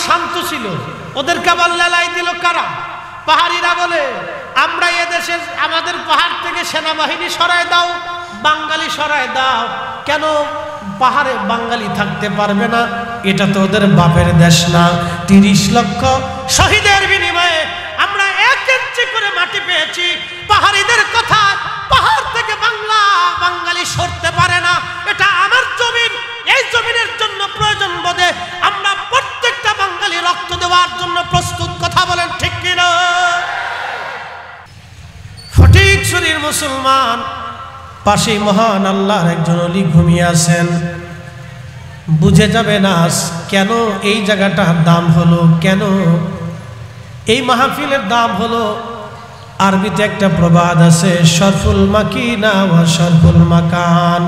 শান্ত ছিল। ওদেরকে আবার লেলাই দিল কারা? পাহাড়িরা বলে, আমরা এদেশে আমাদের পাহাড় থেকে সেনাবাহিনী সরায় দাও, বাঙালি সরায় দাও। কেন পাহাড়ে বাঙালি থাকতে পারবে না? এটা তো ওদের বাপের দেশ না। 30 লক্ষ শহীদের বিনিময়ে আমরা 1 ইঞ্চি করে মাটি পেয়েছি। পাহাড়িদের কথা, পাহাড় থেকে বাঙালি সরতে পারে না। এটা আমার জমিন, এই জমিনের জন্য প্রয়োজন বোধে আমরা প্রত্যেকটা বাঙালি রক্ত দেওয়ার জন্য প্রস্তুত। কথা বলেন ঠিক কিনা? ফটিকছড়ির মুসলমান, পাশে মহান আল্লাহর একজন ওলি ঘুমিয়ে আছেন। বুঝে যাবে না কেন এই জায়গাটার দাম হলো, কেন এই মাহফিলের দাম হলো। আরবিতে একটা প্রবাদ আছে, শরফুল মাকিনা ওয়া শরফুল মাকান।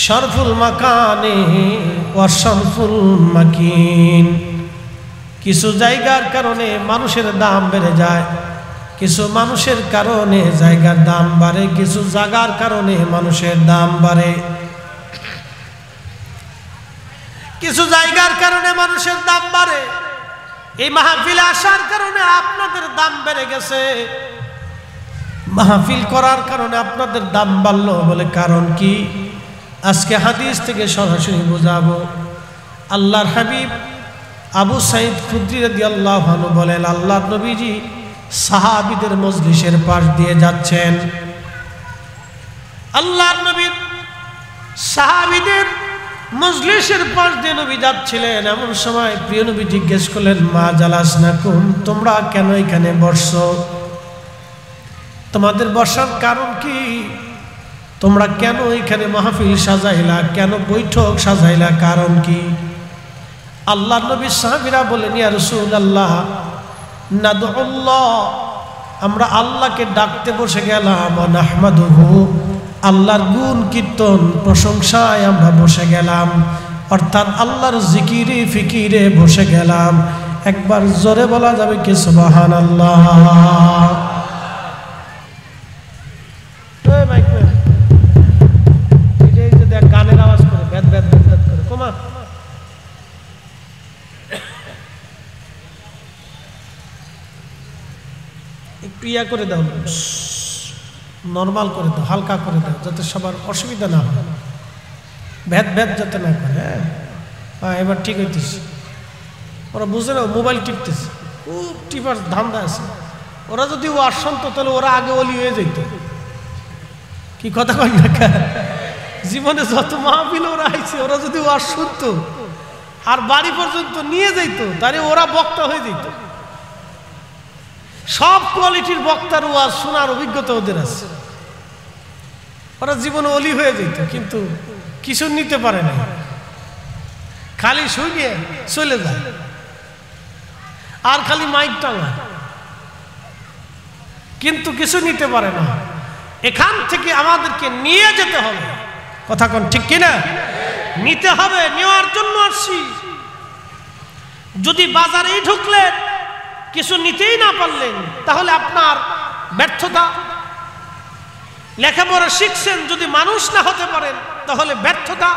শরফুল মাকানে ওয়া শরফুল মাকিন। কিছু জায়গার কারণে মানুষের দাম বেড়ে যায়, কিছু মানুষের কারণে জায়গার দাম বাড়ে, কিছু জায়গার কারণে মানুষের দাম বাড়ে। কিছু জায়গার কারণে মানুষের দাম বাড়ে। এই মাহফিলে আসার কারণে আপনাদের দাম বেড়ে গেছে, মাহফিল করার কারণে আপনাদের দাম বাড়লো বলে কারণ কি? আজকে হাদিস থেকে সরাসরি বোঝাবো। আল্লাহর হাবিব আবু সাঈদ খুদরি রাদিয়াল্লাহু আনহু বলেন, আল্লাহর নবীজি সাহাবীদের মজলিসের পাশ দিয়ে যাচ্ছেন। আল্লাহর নবী সাহাবীদের মজলিসের পাশ দিয়ে নবী যাচ্ছিলেন। এমন সময় প্রিয় নবী জিজ্ঞেস করলেন, মা জালাসনাকুম, তোমরা কেন এখানে বসছো? তোমাদের বসার কারণ কি? তোমরা কেন এখানে মাহফিল সাজাইলা, কেন বৈঠক সাজাইলা, কারণ কি? আল্লাহর নবী সাহাবীরা বলেন, ইয়া রাসূলুল্লাহ নাদউল্লাহ, আমরা আল্লাহকে ডাকতে বসে গেলাম, নাহমাদুহু, আল্লাহর গুণ কীর্তন প্রশংসায় আমরা বসে গেলাম, অর্থাৎ আল্লাহর জিকিরে ফিকিরে বসে গেলাম। একবার জোরে বলা যাবে কি সুবহানাল্লাহ? গানের আওয়াজ করে ব্যাদ ব্যাদ ব্যাদ করে কমা। একটু ইয়া করে দাও, নর্মাল করে দাও, হালকা করে দাও, যাতে সবার অসুবিধা না হয়, ভেদ ভেদ যাতে না করে। হ্যাঁ, এবার ঠিক হইতেছে। ওরা বুঝে না, মোবাইল টিপতেছে, খুব টিপার ধান্দা আছে। ওরা যদি ও আসন্ত তাহলে ওরা আগে ওলি হয়ে যেত। কি কথা কয় না? জীবনে যত মাহফিল ওরা আইছে, ওরা যদি ওয়াজ শুনতো আর বাড়ি পর্যন্ত নিয়ে যাইত, তাহলে ওরা বক্তা হয়ে যেত। সব কোয়ালিটির বক্তার ওয়াজ শোনার অভিজ্ঞতা ওদের আছে। ওরা জীবনে অলি হয়ে যেত, কিন্তু কিছু নিতে পারে না, খালি শুনে চলে যায় আর খালি মাইক টাঙায়, কিন্তু কিছু নিতে পারে না। এখান থেকে আমাদেরকে নিয়ে যেতে হবে। কথা কোন ঠিক কিনা? নিতে হবে, নেওয়ার জন্য আসছি। যদি বাজারেই ঢুকলেন কিছু নিতেই না পারলেন, তাহলে আপনার ব্যর্থতা। লেখাপড়া শিখছেন, যদি মানুষ না হতে পারেন তাহলে ব্যর্থতা।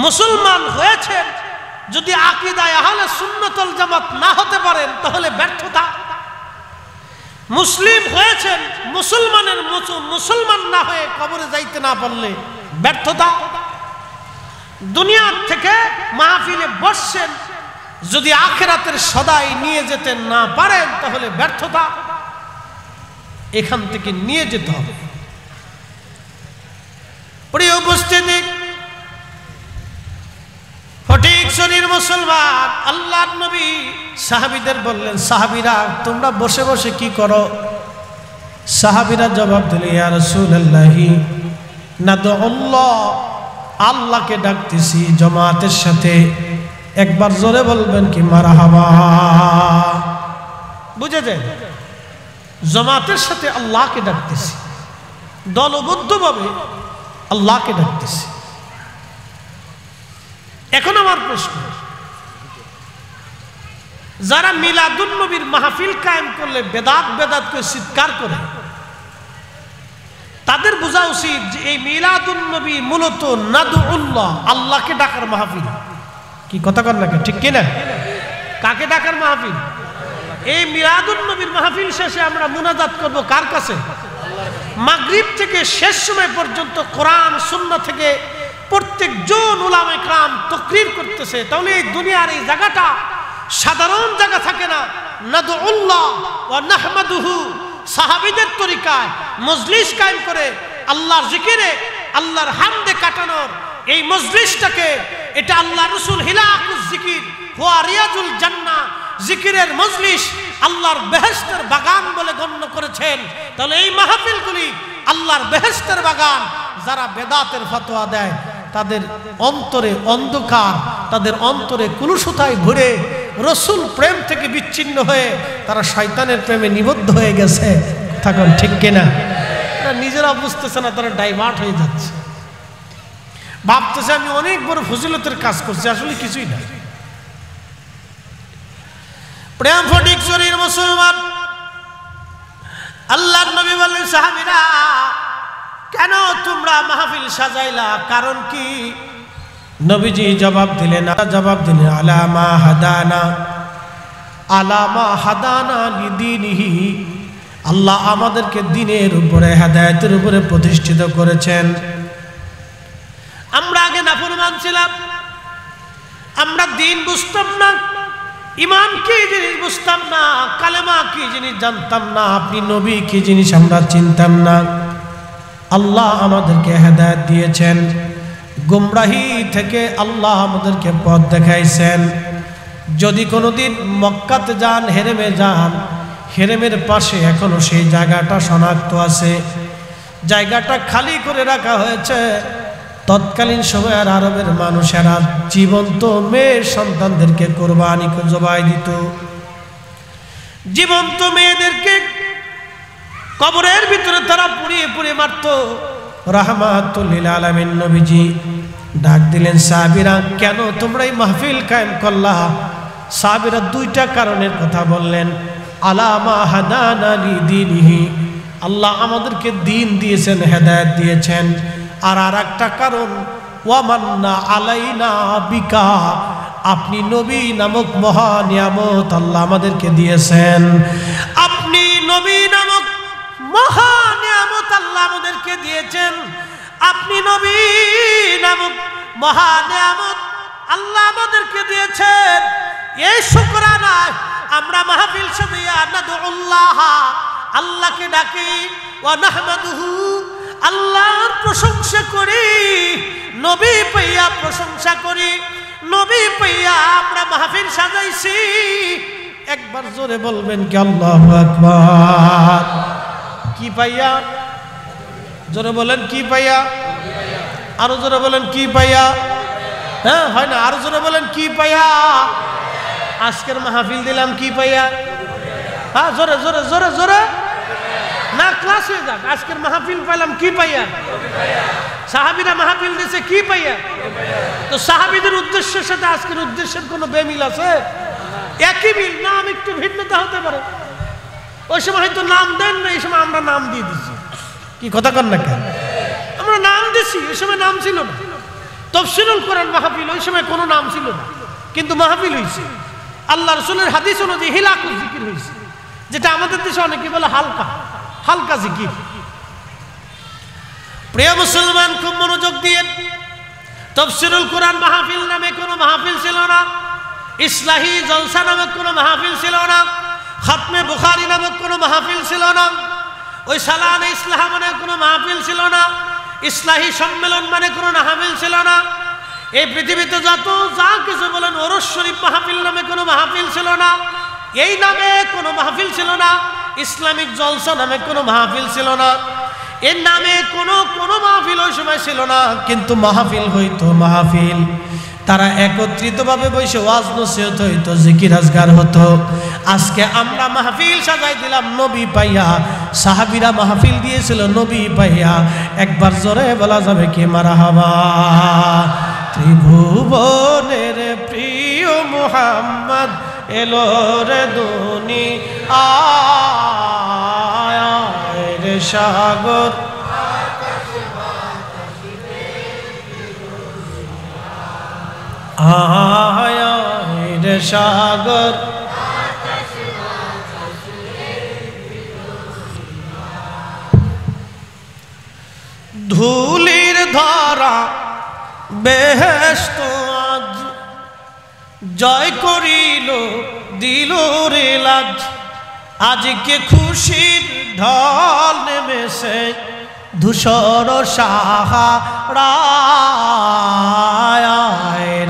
মুসলমান হয়েছেন, যদি আকীদায়ে আহলে সুন্নাত ওয়াল জামাত না হতে পারেন তাহলে ব্যর্থতা। মুসলিম হয়েছেন, মুসলমান না হয়ে কবরে যাইতে না পারলে ব্যর্থতা। দুনিয়ার থেকে মাহফিলে বসছেন, যদি আখিরাতের সদাই নিয়ে যেতে না পারেন তাহলে ব্যর্থতা। এখান থেকে নিয়ে যেতে হবে। প্রিয় উপস্থিতি, ফটিকছড়ির মুসলমান, আল্লাহর নবী সাহাবীদের বললেন, সাহাবীরা তোমরা বসে বসে কি করো? সাহাবীরা জবাব দিল, ইয়া রাসূলুল্লাহি নাদউল্লাহ, আল্লাহকে ডাকতেছি জামাতের সাথে। একবার জোরে বলবেন কি মারহাবা? বুঝে যায়, জামাতের সাথে আল্লাহকে ডাকতেছি, দলবদ্ধভাবে আল্লাহকে ডাকতেছি। এখন আমার প্রশ্ন, যারা মিলাদুন নবীর মাহফিল কায়েম করলে বেদাত বেদাত করে চিৎকার করে, তাদের বোঝা উচিত যে এই মিলাদুন নবী মূলত নাদউল্লাহ, আল্লাহকে ডাকার মাহফিল। কি কথা কন না ঠিক কিনা? কাকে ডাকার মাহফিল? এই মিলাদুন নবীর মাহফিল শেষে আমরা মুনাজাত করব কার কাছে? মাগরিব থেকে শেষ সময় পর্যন্ত কোরআন সুন্নাহ থেকে প্রত্যেকজন উলামায়ে কেরাম তাকরীর করতেছে। তাহলে এই দুনিয়ার এই জায়গাটা সাধারণ জায়গা থাকে না। নাদউল্লাহ ওয়া নাহমাদুহু, সাহাবীদের তরিকায় মজলিস কায়েম করে আল্লাহর জিকিরে আল্লাহর হামদে কাটানোর এই মজলিসটাকে, এটা আল্লাহ রাসূল হিলাকুজ জিকির ওয়া রিয়াজুল জান্নাহ, জিকিরের মজলিস, আল্লাহর বেহেশতের বাগান বলে গণ্য করেছেন। তাহলে এই মাহফিলগুলি আল্লাহর বেহেশতের বাগান। যারা বেদাতের ফতোয়া দেয় তাদের অন্তরে অন্ধকার, তাদের অন্তরে কুলুসুতায় ঘুরে রসুল প্রেম থেকে বিচ্ছিন্ন হয়ে তারা শয়তানের প্রেমে নিবদ্ধ হয়ে গেছে। তখন ঠিক কিনা? তারা নিজেরা বুঝতেছে না, তারা ডাইভার্ট হয়ে যাচ্ছে, ভাবতেছে আমি অনেক বড় ফজিলতের কাজ করছি, আসলে কিছুই না। প্রেম ফটিক শরীর মুসলমান, আল্লাহর নবী বললেন সাহাবীরা কেন তোমরা মাহফিল সাজাইলা, কারণ কি? নবীজি জবাব দিলেন আলামা হাদানা লিদীনিহি, আল্লাহ আমাদেরকে দ্বীনের উপরে হেদায়েতের উপরে প্রতিষ্ঠিত করেছেন। আমরা আগে নাফরমান ছিলাম, আমরা দ্বীন বুঝতাম না, ইমান কি জিনিস বুঝতাম না, কালেমা কি জিনিস জানতাম না, আপনি নবী কি জিনিস আমরা চিনতাম না। আল্লাহ আমাদেরকে হেদায়েত দিয়েছেন, গুমরাহি থেকে আল্লাহ আমাদেরকে পথ দেখাইছেন। যদি কোনোদিন মক্কাতে যান, হেরেমে যান, হেরেমের পাশে এখনো সেই জায়গাটা শনাক্ত আছে, জায়গাটা খালি করে রাখা হয়েছে। তৎকালীন সময়ের আরবের মানুষেরা জীবন্ত মেয়ের সন্তানদেরকে কোরবানি জবাই দিত, জীবন্ত মেয়েদেরকে কবরের ভিতরে তারা পুড়িয়ে পুড়িয়ে মারত। রাহমাতুল লিল আলামিন নবীজি ডাক দিলেন সাহাবীরা কেন তোমরা এই মাহফিল কায়েম করলা? সাহাবীরা দুইটা কারণের কথা বললেন। আলামা হাদানা লিদীনিহি, আল্লাহ আমাদেরকে দ্বীন দিয়েছেন, হেদায়েত দিয়েছেন। আর আরেকটা কারণ ওয়ামান্না আলাইনা বিকা, আপনি নবী নামক মহা নিয়ামত আল্লাহ আমাদেরকে দিয়েছেন। আপনি নবী নামক মহা নিয়ামত আল্লাহ আমাদেরকে দিয়েছেন। আপনি নবী নামক মহা নিয়ামত আল্লাহ আমাদেরকে দিয়েছেন। এই শুকরানা আমরা মাহফিল সাজিয়া নাদউল্লাহ, আল্লাহকে ডাকি, ওয়া নাহমাদুহু, আল্লাহর প্রশংসা করি, নবী পাইয়া প্রশংসা করি, নবী পাইয়া আমরা মাহফিল সাজাইছি। একবার জোরে বলবেন কি আল্লাহু আকবার? কি পাইয়া? জোরে বলেন কি পাইয়া? আরো জোরে বলেন কি পাইয়া? হ্যাঁ হয় না, আরো জোরে বলেন কি পাইয়া? আজকের মাহফিল দিলাম কি পাইয়া? হ্যাঁ জোরে জোরে জোরে জোরে না, ক্লাস হয়ে যাক। আজকের মাহফিল পাইলাম কি পাইয়া? সাহাবীরা মাহফিল দিয়েছে কি পাইয়া? তো সাহাবীদের উদ্দেশ্যের সাথে আজকের উদ্দেশ্যের কোনো বেমিল আছে? একই মিল, নাম একটু ভিন্নতা হতে পারে। ওই সময় হয়তো নাম দেন না, এই সময় আমরা নাম দিয়ে দিচ্ছি। কি কথা কন না কেন? আমরা নাম দিছি, ওই সময় নাম ছিল না। তাফসীরুল কোরআন মাহফিল, ওই সময় কোনো নাম ছিল না, কিন্তু মাহফিল হয়েছে। আল্লাহ রাসূলের হাদিস অনুযায়ী হিলাকুল জিকির হয়েছে, যেটা আমাদের দেশে অনেকে বলে হালকা হালকা জিকির। প্রিয় মুসলমান, খুব মনোযোগ দিয়ে, তাফসীরুল কোরআন মাহফিল নামে কোনো মাহফিল ছিল না, ইসলাহি জলসা নামে কোনো মাহফিল ছিল না, খাতমে বুখারী নামক কোনো মাহফিল ছিল না, ওই সালানে ইসলাহ মানে কোনো মাহফিল ছিল না, ইসলাহি সম্মেলন মানে কোনো মাহফিল ছিল না। এই পৃথিবীতে যত যা কিছু বলেন, ওরস শরীফ মাহফিল নামে কোনো মাহফিল ছিল না, এই নামে কোনো মাহফিল ছিল না, ইসলামিক জলসা নামে কোনো মাহফিল ছিল না, এর নামে কোনো মাহফিল ওই সময় ছিল না। কিন্তু মাহফিল হইতো, মাহফিল তারা একত্রিতভাবে বসে ওয়াজ নসিহত হইতো, জিকির আজগার হতো। আজকে আমরা মাহফিল সাজাই দিলাম নবী পাইয়া, সাহাবীরা মাহফিল দিয়েছিল নবী পাইয়া। একবার জোরে বলা যাবে কি মারহাবা? ত্রিভুবনের প্রিয় মুহাম্মদ এলো রে দুনিয়ায় রে সাগর রে সাগর ধুলির ধরা বেহেশত আজ জয় করিল দিল রে লাজ আজকে খুশির ঢল নেমেছে ধূসর সাহারায়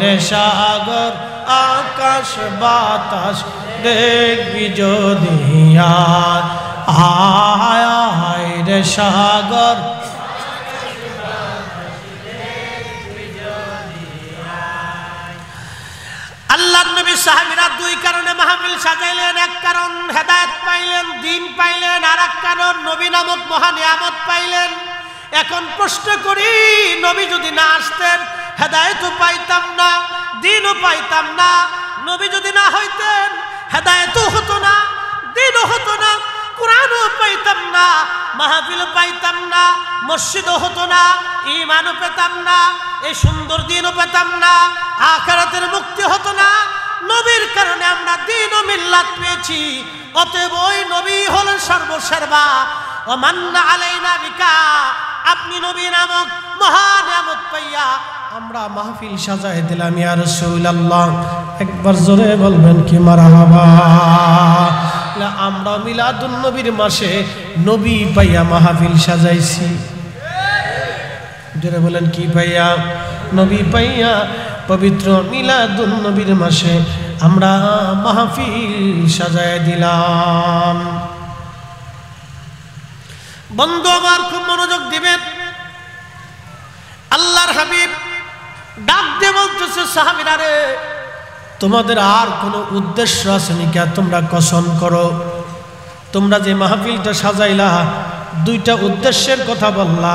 রে সাগর আকাশ বাতাস দেখবি যদি আয় রে সাগর আল্লাহর নবী সাহাবীরা দুই কারণে মাহফিল সাজাইলেন। এক কারণ হেদায়েত পাইলেন, দ্বীন পাইলেন, আর এক কারণ নবী নামক মহা নিয়ামত পাইলেন। এখন প্রশ্ন করি, নবী যদি না আসতেন হেদায়েতও পাইতাম না, দ্বীনও পাইতাম না। নবী যদি না হইতেন হেদায়েতও হতো না, দ্বীনও হতো না, কোরআনও পাইতাম না, মাহফিলও পাইতাম না, মসজিদও হতো না, ঈমানও পেতাম না, এই সুন্দর দিনও পেতাম না, আখিরাতের মুক্তি হতো না। নবীর কারণে আমরা দ্বীন ও মিল্লাত পেয়েছি। অতএব ওই নবী হলেন সর্বসর্বা। ও মান্না আলাইনা বিকা, আপনি নবী নামক মহা নিয়ামত পাইয়া আমরা মাহফিল সাজায় দিলাম ইয়া রাসূলুল্লাহ। একবার জোরে বলবেন কি মারহাবা। আমরা মিলাদুন নবীর মাসে নবী পাইয়া মাহফিল সাজাইছি। জোরে বলেন কি পাইয়া? নবী পাইয়া পবিত্র মিলাদুন নবীর মাসে আমরা মাহফিল সাজায় দিলাম। বন্ধু আমার খুব মনোযোগ দিবেন। আল্লাহর হাবিব ডাক দিয়ে বলতেছে, সাহাবীরা রে, তোমাদের আর কোনো উদ্দেশ্য আছে নাকি? তোমরা কসম করো, তোমরা যে মাহফিলটা সাজাইলা দুইটা উদ্দেশ্যের কথা বললা,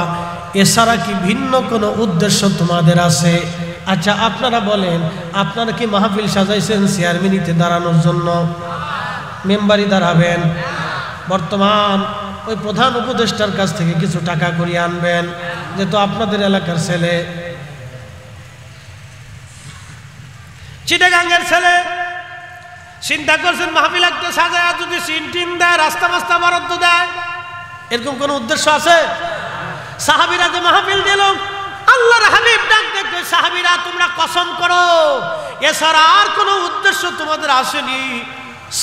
এছাড়া কি ভিন্ন কোনো উদ্দেশ্য তোমাদের আছে? আচ্ছা আপনারা বলেন, আপনারা কি মাহফিল সাজাইছেন চেয়ারম্যানিতে দাঁড়ানোর জন্য? মেম্বারি দাঁড়াবেন? বর্তমান ওই প্রধান উপদেষ্টার কাছ থেকে কিছু টাকা করিয়ে আনবেন, যেহেতু আপনাদের এলাকার ছেলে, চিটাগাঙ্গের ছেলে। চিন্তা করছেন মাহফিল একটা সাজায় যদি সিন টিন দেয়, রাস্তা মাস্তা বরাদ্দ দেয়, এরকম কোনো উদ্দেশ্য আছে? সাহাবীরা যে মাহফিল দিল, আল্লাহর হাবিব ডাক দেখবে, সাহাবীরা তোমরা কসম করো, এছাড়া আর কোনো উদ্দেশ্য তোমাদের আসেনি?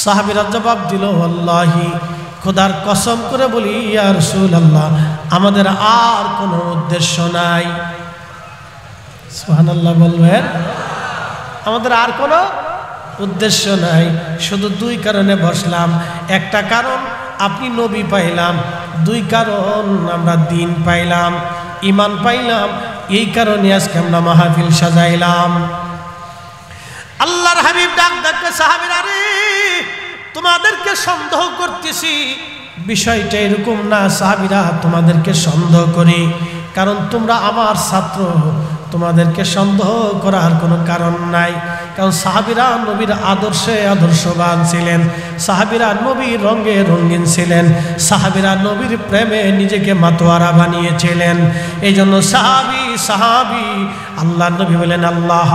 সাহাবীরা জবাব দিল, আল্লাহি, খোদার কসম করে বলি ইয়া রাসূলুল্লাহ, আমাদের আর কোনো উদ্দেশ্য নাই। সুবহানাল্লাহ বলবেন। আমাদের আর কোনো উদ্দেশ্য নাই, শুধু দুই কারণে বসলাম। একটা কারণ আপনি নবী পাইলাম, দুই কারণ আমরা দ্বীন পাইলাম, ঈমান পাইলাম। এই কারণে আজকে আমরা মাহফিল সাজাইলাম। আল্লাহর হাবিব ডাক ডাকতে, সাহাবীরা রে, তোমাদেরকে সন্দেহ করতেছি, বিষয়টা এরকম না। সাহাবীরা তোমাদেরকে সন্দেহ করি, কারণ তোমরা আমার ছাত্র, তোমাদেরকে সন্দেহ করার কোনো কারণ নাই। কারণ সাহাবীরা নবীর আদর্শে আদর্শবান ছিলেন, সাহাবীরা নবীর রঙে রঙিন ছিলেন, সাহাবীরা নবীর প্রেমে নিজেকে মাতোয়ারা বানিয়েছিলেন। এই জন্য সাহাবী আল্লাহ নবী বলেন, আল্লাহ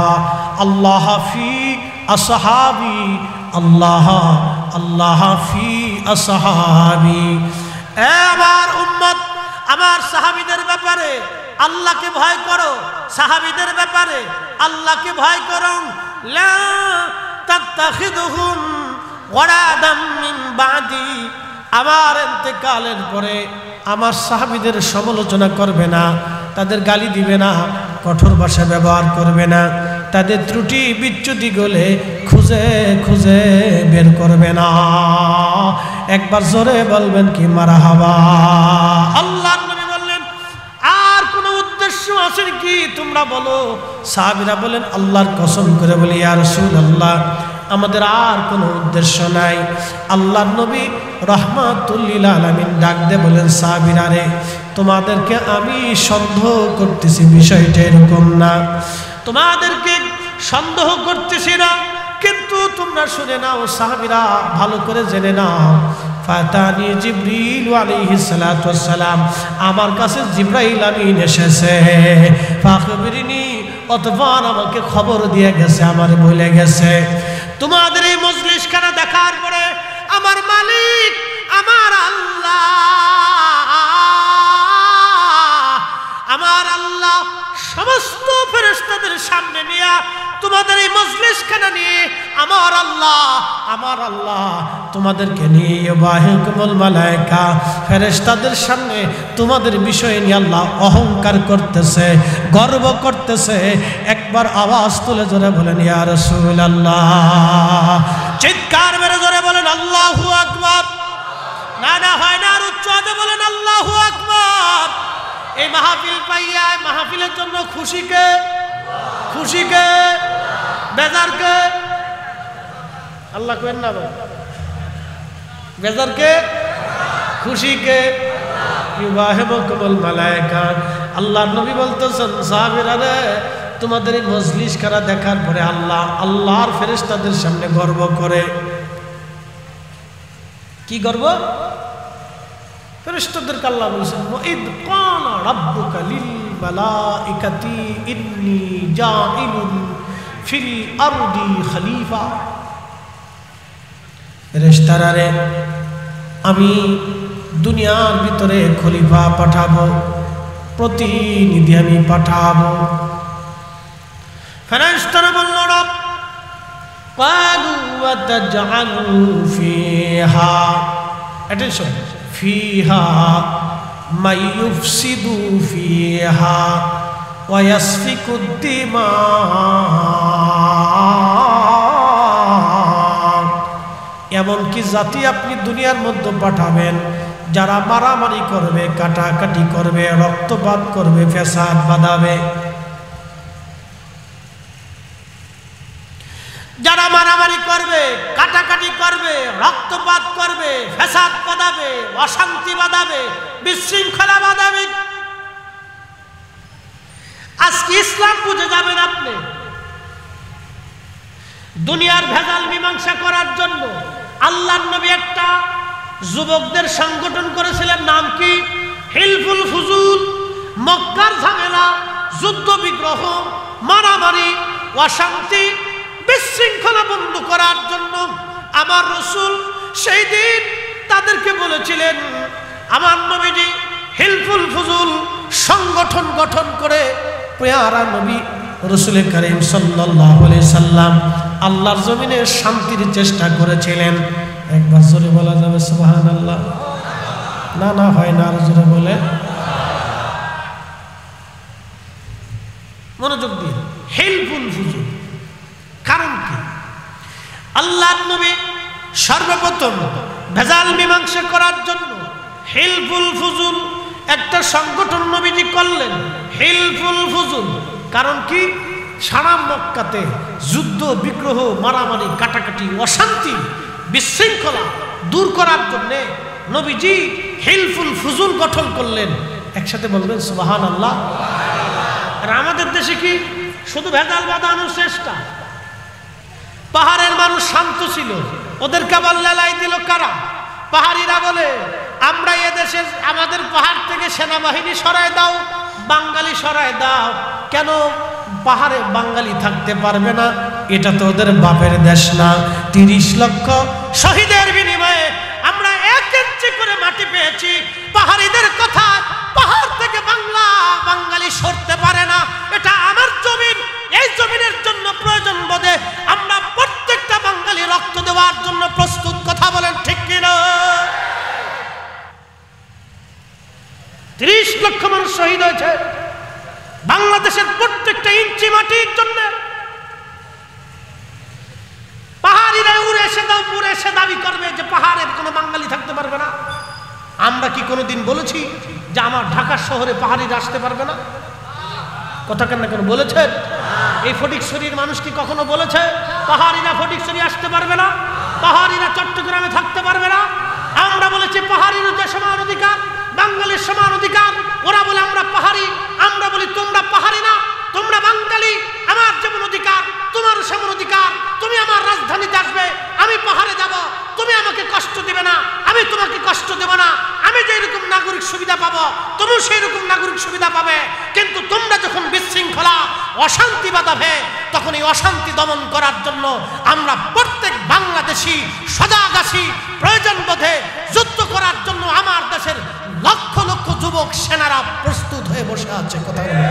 আল্লাহ ফি আসহাবি, আল্লাহ আল্লাহ ফি আসহাবি। আমার উম্মত, আমার সাহাবীদের ব্যাপারে আল্লাহকে ভয় করো, সাহাবীদের ব্যাপারে আল্লাহকে ভয় করো। লা তাত্তাখিযুহুম ওয়ারাদাম মিন বাদি, আমার ইন্তেকালের পরে আমার সাহাবীদের সমালোচনা করবে না, তাদের গালি দিবে না, কঠোর ভাষা ব্যবহার করবে না, তাদের ত্রুটি বিচ্যুতি গলে খুঁজে খুঁজে বের করবে না। একবার জোরে বলবেন কি মারহাবা। আল্লাহ নবী বললেন, আর কোনো উদ্দেশ্য আছে কি তোমরা বলো? সাহাবীরা বলেন, আল্লাহর কসম করে বলি ইয়া রাসূলুল্লাহ, আমাদের আর কোনো উদ্দেশ্য নাই। আল্লাহর নবী রাহমাতুল লিল আলামিন ডাক দিয়ে বলেন, সাহাবীরা রে, তোমাদেরকে আমি সন্দেহ করতেছি, বিষয়টা এরকম না। তোমাদেরকে সন্দেহ করতেছি না, কিন্তু তোমরা শুনে নাও, সাহাবীরা ভালো করে জেনে নাও। ফাতানি জিবরিল আলাইহিস সালাতু ওয়াস সালাম, আমার কাছে জিবরাইল আমিন এসেছে। ফাখবিরনি, অতঃপর আমাকে খবর দিয়ে গেছে, আমারে বলে গেছে, তোমাদের এই মজলিসখানা দেখার পরে আমার মালিক আমার আল্লাহ সমস্ত ফেরেশতাদের সামনে নিয়ে তোমাদের এই মজলিসখানা নিয়ে আমার আল্লাহ তোমাদেরকে নিয়ে ইউবাহিকুমুল মালায়েকা ফেরেশতাদের সামনে তোমাদের বিষয় নিয়ে আল্লাহ অহংকার করতেছে, গর্ব করতেছে। একবার আওয়াজ তুলে জোরে বলেন ইয়া রাসূলুল্লাহ, চিৎকার মেরে জোরে বলেন আল্লাহু আকবার। না হয় না, আর উচ্চ আওয়াজে বলেন আল্লাহু আকবার। এই মাহফিল পাইয়া মাহফিলের জন্য খুশিকে বেজারকে আল্লাহ কেন না বেজারকে খুশিকে ইউবাহিকুমুল মালায়েকা। আল্লাহর নবী বলতেছেন সাহাবীরা রে, তোমাদের এই মজলিস খানা দেখার পরে আল্লাহর ফেরেশতাদের সামনে গর্ব করে। কি গর্ব? ফেরেশতাদেরকে আল্লাহ বলেছেন ওয়াইদ ক্বালা রাব্বুকা লিল মালাইকাতি ইন্নী জাইলুন ফিল আরদি খলিফা। ফেরেশতারা রে, আমি দুনিয়ার ভিতরে খলিফা পাঠাবো, প্রতিনিধি আমি পাঠাবো। ফেরেশতারা বলল রব ক্বালু ওয়া তাজআলু ফিহা, অ্যাটেনশন, ফিহা মান ইউফসিদু ফিহা ওয়া ইয়াসফিকুদ দিমা। এমনকি জাতি আপনি দুনিয়ার মধ্যে পাঠাবেন যারা মারামারি করবে, কাটাকাটি করবে, রক্তপাত করবে, ফ্যাসাদ বাঁধাবে। যারা মারামারি করবে, কাটাকাটি করবে, রক্তপাত করবে, ফ্যাসাদ বাঁধাবে, অশান্তি বাঁধাবে, বিশৃঙ্খলা বাঁধাবে। আজকে ইসলাম বুঝে যাবেন আপনি। দুনিয়ার ভেজাল মীমাংসা করার জন্য আল্লাহর নবী একটা যুবকদের সংগঠন করেছিলেন, নাম কি? হিলফুল ফুজুল। মক্কার ঝামেলা, যুদ্ধ বিগ্রহ, মারামারি, অশান্তি, বিশৃঙ্খলা বন্ধ করার জন্য আমার রাসূল সেই দিন তাদেরকে বলেছিলেন, আমার নবীজি হিলফুল ফুজুল সংগঠন গঠন করে পেয়ারা নবী রাসূল করিম সাল্লাল্লাহু আলাইহি সাল্লাম আল্লাহর জমিনে শান্তির চেষ্টা করেছিলেন। একবার জোরে বলা যাবে সুবহানাল্লাহ? না হয় না, আর জোরে বলে মনোযোগ দিয়ে। হিলফুল ফুজুল কারণ কি? আল্লাহর নবী সর্বপ্রথম ভেজাল মীমাংসা করার জন্য হিলফুল ফুজুল একটা সংগঠন নবীজি করলেন। হিলফুল ফুজুল কারণ কি? সারা মক্কাতে যুদ্ধ বিগ্রহ, মারামারি, কাটাকাটি, অশান্তি, বিশৃঙ্খলা দূর করার জন্য নবীজি হিলফুল ফুজুল গঠন করলেন। একসাথে বলবেন সুবহানাল্লাহ। আর আমাদের দেশে কি শুধু ভেজাল বাঁধানোর চেষ্টা? পাহাড়ের মানুষ শান্ত ছিল, ওদেরকে আবার লেলাই দিল কারা? পাহাড়িরা বলে আমরা এদেশে আমাদের পাহাড় থেকে সেনাবাহিনী সরায় দাও, বাঙালি সরায় দাও। কেন পাহাড়ে বাঙালি থাকতে পারবে না? এটা তো ওদের বাপের দেশ না। ৩০ লক্ষ শহীদের বিনিময়ে আমরা ১ ইঞ্চি করে মাটি পেয়েছি। পাহাড়িদের কথা, পাহাড় থেকে বাঙালি সরতে পারে না। এটা আমার জমিন, এই জমিনের জন্য প্রয়োজন বোধে আমরা প্রত্যেকটা বাঙালি রক্ত দেওয়ার জন্য প্রস্তুত। কথা বলেন ঠিক কিনা? ৩০ লক্ষ মানুষ শহীদ হয়েছে বাংলাদেশের প্রত্যেকটা ইঞ্চি মাটির জন্য। পাহাড়িরা উড়ে এসে দাও, পুরে এসে দাবি করবে যে পাহাড়ের কোনো বাঙালি থাকতে পারবে না। আমরা কি কোনোদিন বলেছি যে আমার ঢাকা শহরে পাহাড়িরা আসতে পারবে না? কথা কেন কেন বলেছেন? এই ফটিকছড়ির মানুষ কি কখনো বলেছে পাহাড়িরা ফটিকছড়ি আসতে পারবে না, পাহাড়িরা চট্টগ্রামে থাকতে পারবে না? আমরা বলেছি পাহাড়িদের সমান অধিকার, বাঙালির সমান অধিকার। ওরা বলে আমরা পাহাড়ি, আমরা বলি তোমরা পাহাড়ি না, তোমরা বাঙালি। আমার যেমন অধিকার তোমারও সেমন অধিকার। তুমি আমার রাজধানীতে আসবে, আমি পাহাড়ে যাব, তুমি আমাকে কষ্ট দেবে না, আমি তোমাকে কষ্ট দেব না। আমি যেরকম নাগরিক সুবিধা পাবো তুমিও সেই রকম নাগরিক সুবিধা পাবে। কিন্তু তোমরা যখন বিশৃঙ্খলা, অশান্তি বাঁধাবে, তখন এই অশান্তি দমন করার জন্য আমরা প্রত্যেক বাংলাদেশি সজাগ আছি। প্রয়োজন বোধে যুদ্ধ করার জন্য আমার দেশের লক্ষ লক্ষ যুবক সেনারা প্রস্তুত হয়ে বসে আছে। কথা বলুন।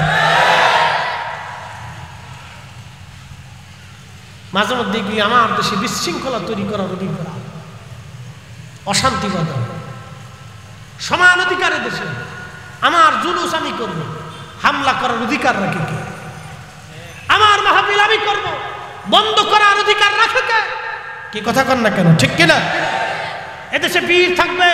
মাঝে মধ্যে গিয়ে আমার দেশে বিশৃঙ্খলা তৈরি করার অধিকার, অশান্তি বাঁধানো, সমান অধিকারের দেশে আমার জুলুস আমি করব, হামলা করার অধিকার রাখে কে? আমার মাহফিল আমি করব, বন্ধ করার অধিকার রাখে কে? কি কথা কন না কেন? ঠিক কিনা? এদেশে পীর থাকবে,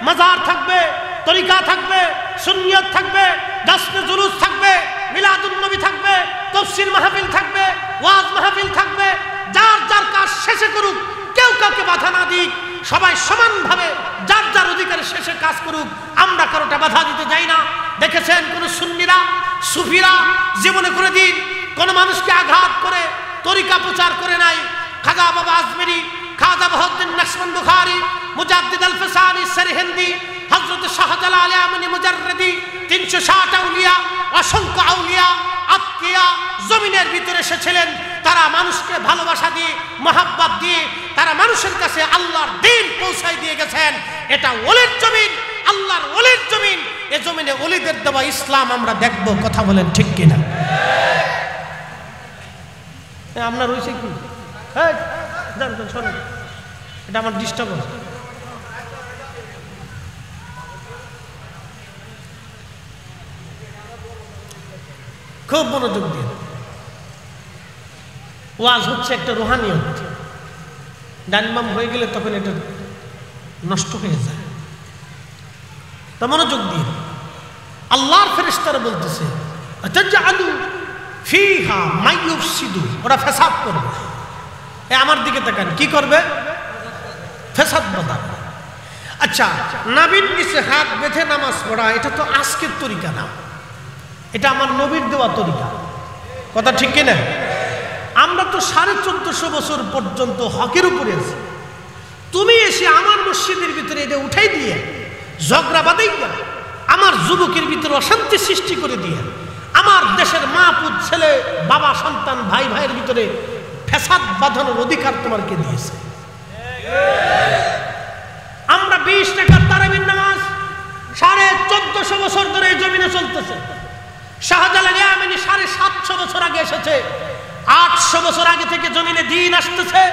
মাজার থাকবে, তরিকা থাকবে, সুন্নিয়ত থাকবে, দাসনে জুলুস থাকবে, মিলাদুন নবী থাকবে, তাফসীর মাহফিল থাকবে, ওয়াজ মাহফিল থাকবে। যার যার কাজ শেষে করুক, কেউ কাউকে বাধা না দিক, সবাই সমানভাবে যার যার অধিকারে শেষে কাজ করুক, আমরা কারোটা বাধা দিতে যাই না। দেখেছেন কোন সুন্নিরা, সুফিরা জীবনে করে দিন কোন মানুষকে আঘাত করে তরিকা প্রচার করে নাই। খাজা বাবা আজমেরি, খাজা বাহাউদ্দিন নকশবন্দ বুখারী, মুজাদ্দিদ আল ফিসানি সরহিন্দি, হযরত শাহজালাল আমিনী মুজাররদি, 360 আউলিয়া, অসংখ্য আউলিয়া আত্মীয়া জমিনের ভিতরে এসেছিলেন। তারা মানুষকে ভালোবাসা দিয়ে, মহাব্বত দিয়ে তারা মানুষের কাছে আল্লাহর দ্বীন পৌঁছায় দিয়ে গেছেন। এটা ওলির জমিন, আল্লাহর ওলির জমিন। এ জমিনে ওলিদের দেওয়া ইসলাম আমরা দেখব। কথা বলেন ঠিক কিনা? আপনার হয়েছে কি? শোনেন, এটা আমার ডিস্টার্ব হচ্ছে। খুব মনোযোগ দিয়ে ওয়াজ হচ্ছে, একটা রুহানিয়ত। ডানবাম হয়ে গেলে তখন এটা নষ্ট হয়ে যায়। তা মনোযোগ দিয়ে আল্লাহর ফেরেশতারা বলতেছে, আতাজআলু ফিহা মাইয়ুফসিদু, ওরা ফসাদ করবে। আমার দিকে তাকান, কি করবে? ফসাদ বাঁধাবে। আচ্ছা, নাবির নিচে হাত বেঁধে নামাজ পড়া, এটা তো আজকের তরিকা না, এটা আমার নবীর দেওয়া তরিকা। কথা ঠিক কিনা? আমরা তো 1450 বছর পর্যন্ত হকের উপরে আছি। তুমি এসে আমার মসজিদের ভিতরে এটা উঠাই দিয়ে ঝগড়া বাঁধাইয়া, আমার যুবকের ভিতরে অশান্তি সৃষ্টি করে দিয়ে, আমার দেশের মা পুত, ছেলে, বাবা, সন্তান, ভাই ভাইয়ের ভিতরে ফ্যাসাদ বাঁধানোর অধিকার তোমার কে দিয়েছে? আমরা 20 টাকার তারাবির নামাজ 1450 বছর ধরে এই জমিনে চলতেছে। শাহজালাল আমিনী 750 বছর আগে এসেছে। 800 বছর আগে থেকে জমিনে দ্বীন আসতেছে।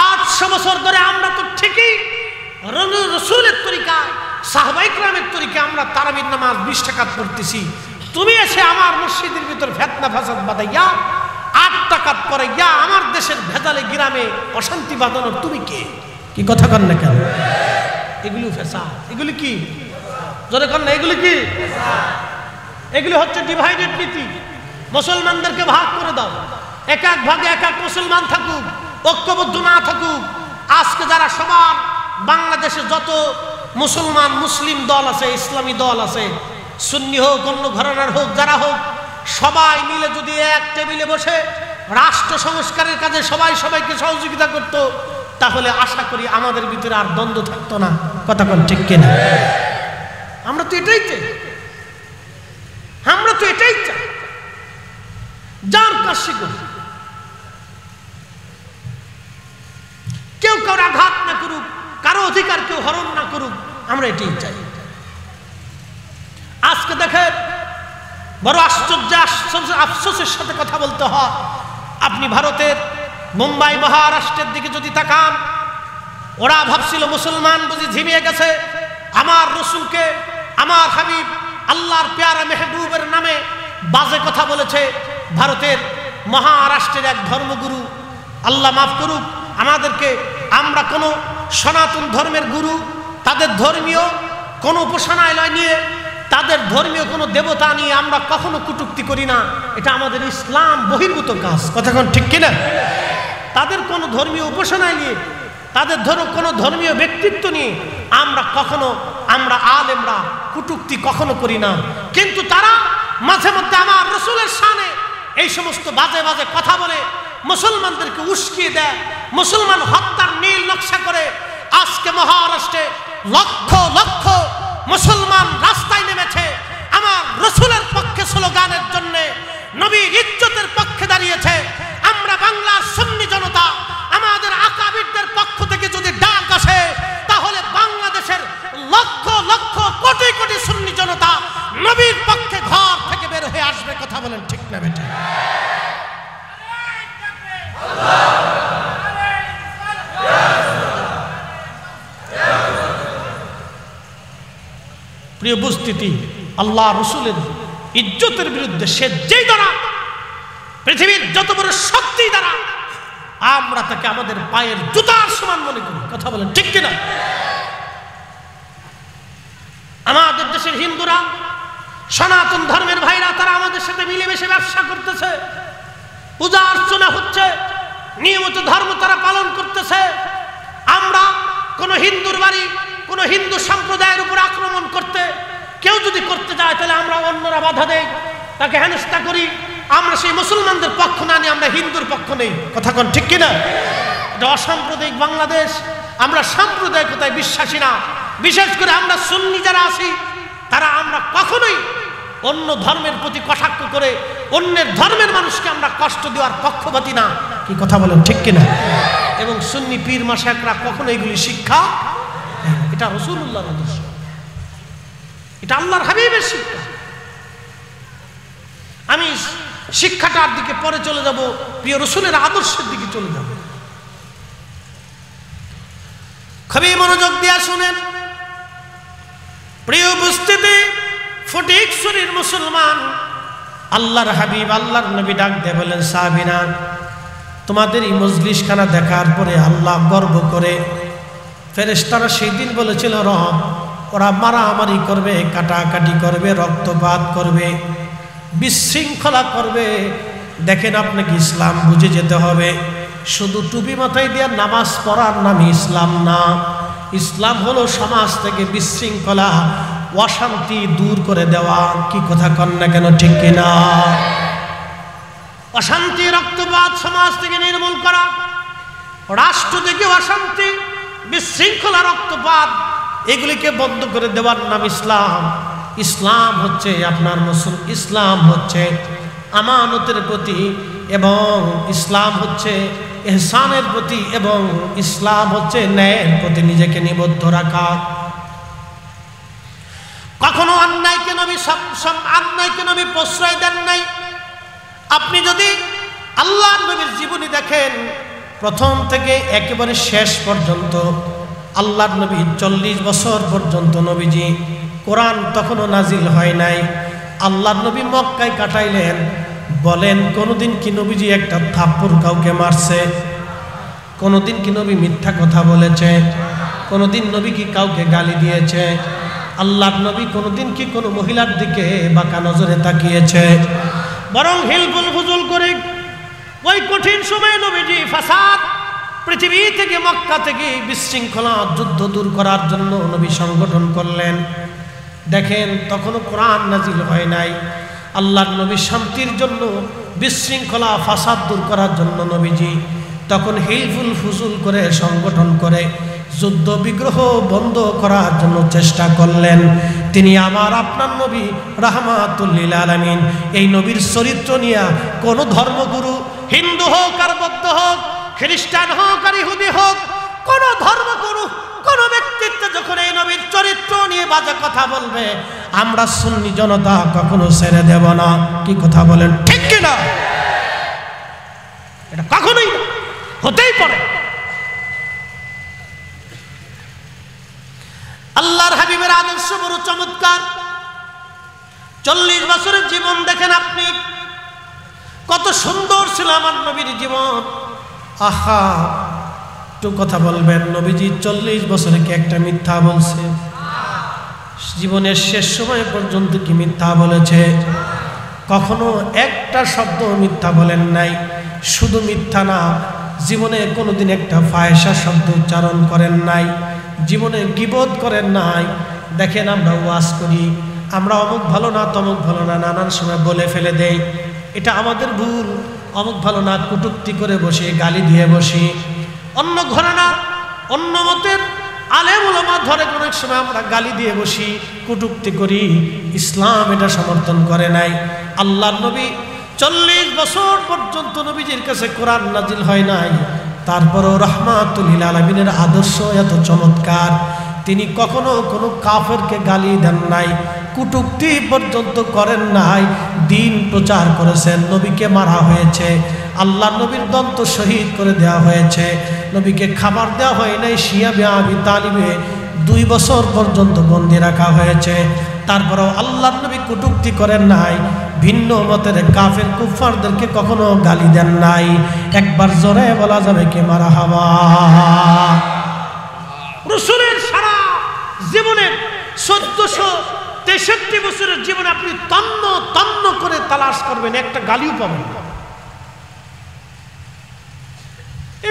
800 বছর ধরে আমরা তো ঠিকই রাসূলের তরিকা, সাহাবায়ে কেরামের তরিকা আমরা তারাবির নামাজ 20 টাকা পড়তেছি। তুমি এসে আমার মসজিদের ভিতর ফিতনা ফাসাদ বাঁধাইয়া 8 টাকা পড়াইয়া আমার দেশের ভেজালে গ্রামে অশান্তি বাঁধানোর তুমি কে? কি কথা কন না কেন? এগুলো ফ্যাসাদ। এগুলি কি? জোরে কন না, এগুলি কি? এগুলি হচ্ছে ডিভাইডেড নীতি। মুসলমানদেরকে ভাগ করে দাও, এক এক ভাগে এক এক মুসলমান থাকুক, ঐক্যবদ্ধ না থাকুক। আজকে যারা সবার বাংলাদেশে যত মুসলমান মুসলিম দল আছে, ইসলামী দল আছে, সুন্নি হোক, অন্য ঘরানার হোক, যারা হোক, সবাই মিলে যদি এক টেবিলে বসে রাষ্ট্র সংস্কারের কাজে সবাই সবাইকে সহযোগিতা করত, তাহলে আশা করি আমাদের ভিতরে আর দ্বন্দ্ব থাকতো না। কথা কোন ঠিক কিনা? আমরা তো এটাই চাই, আমরা তো এটাই চাই। যার কাজ সে করুক, কেউ কারো আঘাত না করুক, কারো অধিকার কেউ হরণ না করুক, আমরা এটাই চাই। আজকে দেখেন, বড় আশ্চর্য আফসোসের সাথে কথা বলতে হয়, আপনি ভারতের মুম্বাই, মহারাষ্ট্রের দিকে যদি তাকান, ওরা ভাবছিল মুসলমান বুঝি ঝিমিয়ে গেছে। আমার রসুলকে, আমার হাবিব আল্লাহর পেয়ারা মেহবুবের নামে বাজে কথা বলেছে ভারতের মহারাষ্ট্রের এক ধর্মগুরু। আল্লাহ মাফ করুক আমাদেরকে, আমরা কোনো সনাতন ধর্মের গুরু, তাদের ধর্মীয় কোনো উপাসনালয় নিয়ে, তাদের ধর্মীয় কোনো দেবতা নিয়ে আমরা কখনো কটূক্তি করি না। এটা আমাদের ইসলাম বহির্ভূত কাজ। কথা কোন ঠিক কিনা? তাদের কোনো ধর্মীয় উপাসনায় নিয়ে, তাদের কোনো ধর্মীয় ব্যক্তিত্ব নিয়ে আমরা আলেমরা কটূক্তি কখনো করি না। কিন্তু তারা মাঝে মধ্যে আমার রসুলের শানে এই সমস্ত বাজে বাজে কথা বলে মুসলমানদেরকে উস্কিয়ে দেয়, মুসলমান হত্যার নীল নকশা করে। আজকে মহারাষ্ট্রে লক্ষ লক্ষ মুসলমান রাস্তায় নেমেছে আমার রসুলের পক্ষে স্লোগানের জন্য। নবীর ইজ্জতের পক্ষে দাঁড়িয়েছে। আমরা বাংলার সুন্নি জনতা আমাদের আকাবিরদের পক্ষ থেকে যদি ডাক আসে, তাহলে বাংলাদেশের লক্ষ লক্ষ কোটি কোটি সুন্নি জনতা নবীর পক্ষে ঘর থেকে বের হয়ে আসবে। কথা বলেন ঠিক না বেটা? প্রিয় উপস্থিতি, আল্লাহ রসুলের ইজ্জতের বিরুদ্ধে সে যেই দ্বারা পৃথিবীর যত বড় শক্তি দ্বারা আমরা তাকে আমাদের পায়ের জুতার সমান মনে করি। কথা বলেন ঠিক কিনা? আমাদের দেশের হিন্দুরা, সনাতন ধর্মের ভাইরা, তারা আমাদের সাথে মিলেমিশে ব্যবসা করতেছে, পূজা অর্চনা হচ্ছে, নিয়মিত ধর্ম তারা পালন করতেছে। আমরা কোন হিন্দুর বাড়ি, কোন হিন্দু সম্প্রদায়ের উপর আক্রমণ করতে কেউ যদি করতে যায়, তাহলে আমরা অন্যরা বাধা দেই, তাকে হেনস্থা করি। আমরা সেই মুসলমানদের পক্ষ না নিয়ে আমরা হিন্দুর পক্ষ নেই। কথা কোন ঠিক কিনা? এটা অসাম্প্রদায়িক বাংলাদেশ। আমরা সাম্প্রদায়িকতায় বিশ্বাসী না। বিশেষ করে আমরা সুন্নি যারা আছি, তারা আমরা কখনোই অন্য ধর্মের প্রতি কটাক্ষ করে অন্যের ধর্মের মানুষকে আমরা কষ্ট দেওয়ার পক্ষপাতী না। কি কথা বলেন ঠিক কিনা? এবং সুন্নি পীর মাশায়েখরা কখনো এগুলি শিক্ষা, এটা রাসূলুল্লাহর আদর্শ, এটা আল্লাহর হাবিবের শিক্ষা। আমি শিক্ষাটার দিকে পরে চলে যাব, প্রিয় রাসূলের আদর্শের দিকে চলে যাব। খুবই মনোযোগ দিয়ে শুনেন প্রিয় উপস্থিতি, ফটিকছড়ির মুসলমান, আল্লাহর হাবিব আল্লাহর নবী ডাক দিয়ে বলেন, সাহাবীরা, তোমাদের এই মজলিসখানা দেখার পরে আল্লাহ গর্ব করে, ফেরেশতারা সেই দিন বলেছিল, রব, ওরা মারামারি করবে, কাটাকাটি করবে, রক্তপাত করবে, বিশৃঙ্খলা করবে। দেখেন, আপনাকে ইসলাম বুঝে যেতে হবে। শুধু টুপি মাথায় দিয়ে নামাজ পড়ার নাম ইসলাম না। ইসলাম হলো সমাজ থেকে বিশৃঙ্খলা, অশান্তি দূর করে দেওয়া। কি কথা কন না কেন, ঠিক কিনা? অশান্তি, রক্তপাত সমাজ থেকে নির্মূল করা, রাষ্ট্র থেকে অশান্তি, বিশৃঙ্খলা, রক্তপাত, এগুলিকে বন্ধ করে দেওয়ার নাম ইসলাম। ইসলাম হচ্ছে আপনার ইসলাম হচ্ছে আমানতের প্রতি, এবং ইসলাম হচ্ছে ইহসানের প্রতি, এবং ইসলাম হচ্ছে ন্যায়ের প্রতি নিজেকে নিবদ্ধ রাখা। কখনো অন্যায়কে নবী প্রশ্রয় দেন নাই। আপনি যদি আল্লাহর নবীর জীবনী দেখেন, প্রথম থেকে একেবারে শেষ পর্যন্ত আল্লাহর নবী 40 বছর পর্যন্ত নবীজি, কোরআন তখনও নাজিল হয় নাই, আল্লাহর নবী মক্কায় কাটাইলেন। বলেন, কোনোদিন কি নবীজি একটা থাপ্পড় কাউকে মারছে? কোনোদিন কি নবী মিথ্যা কথা বলেছে? কোনোদিন নবী কি কাউকে গালি দিয়েছে? আল্লাহর নবী কোনোদিন কি কোনো মহিলার দিকে বাঁকা নজরে তাকিয়েছে? বরং হিলফুল ফুজুল করে ওই কঠিন সময়ে নবীজি ফাসাদ, পৃথিবী থেকে, মক্কা থেকে বিশৃঙ্খলা, যুদ্ধ দূর করার জন্য নবী সংগঠন করলেন। দেখেন, তখনও কোরআন নাজিল হয় নাই। আল্লাহর নবী শান্তির জন্য, বিশৃঙ্খলা, ফাসাদ দূর করার জন্য নবীজি তখন হিলফুল ফুজুল করে সংগঠন করে যুদ্ধ বিগ্রহ বন্ধ করার জন্য চেষ্টা করলেন। তিনি আমার আপনার নবী রাহমাতুল লিল আলামিন। এই নবীর চরিত্র নিয়ে কোন ধর্মগুরু, হিন্দু হোক আর বৌদ্ধ হোক, খ্রিস্টান হোক আর ইহুদি হোক, কোন ধর্মগুরু, কোন ব্যক্তিত্ব যখন এই নবীর চরিত্র নিয়ে বাজে কথা বলবে, আমরা সুন্নি জনতা কখনো ছেড়ে দেব না। কি কথা বলেন ঠিক কিনা? এটা কখনোই হতেই পারে। আল্লাহর হাবিবের আদর্শ বড় চমৎকার। 40 বছরের জীবন দেখেন আপনি, কত সুন্দর ছিল আমার নবীর জীবন। আহা, একটু কথা বলবেন, নবীজি 40 বছরে কি একটা মিথ্যা বলছে? জীবনের শেষ সময় পর্যন্ত কি মিথ্যা বলেছে? কখনো একটা শব্দ মিথ্যা বলেন নাই। শুধু মিথ্যা না, জীবনে কোনোদিন একটা ফায়সা শব্দ উচ্চারণ করেন নাই, জীবনে গীবত করেন নাই। দেখেন, আমরা ওয়াজ করি, আমরা অমুক ভালো না, তমুক ভালো না, নানান সময় বলে ফেলে দেই। এটা আমাদের ভুল। অমুক ভালো না কটূক্তি করে বসি, গালি দিয়ে বসি। অন্য ঘরানা, অন্য মতের আলেম ওলামা ধরে অনেক সময় আমরা গালি দিয়ে বসি, কটূক্তি করি। ইসলাম এটা সমর্থন করে নাই। আল্লাহর নবী 40 বছর পর্যন্ত নবীজির কাছে কোরআন নাজিল হয় নাই, তারপরও রাহমাতুল লিল আলামিনের আদর্শ এত চমৎকার, তিনি কখনো কোনো কাফেরকে গালি দেন নাই, কুটুক্তি পর্যন্ত করেন নাই, দিন প্রচার করেছেন। নবীকে মারা হয়েছে, আল্লাহ নবীর দন্ত শহীদ করে দেওয়া হয়েছে, নবীকে খাবার দেওয়া হয় নাই, শিয়াবে আবি তালিবে 2 বছর পর্যন্ত বন্দি রাখা হয়েছে, তারপরেও আল্লাহ নবী কুটুক্তি করেন নাই, ভিন্ন মতের কাফের কুফারদেরকে কখনো গালি দেন নাই। একবার জোরে বলা যাবে কি মারহাবা। রাসূলের সারা জীবনের 1463 বছরের জীবনে আপনি তন্ন তন্ন করে তালাশ করবেন, একটা গালিও পাবেন না,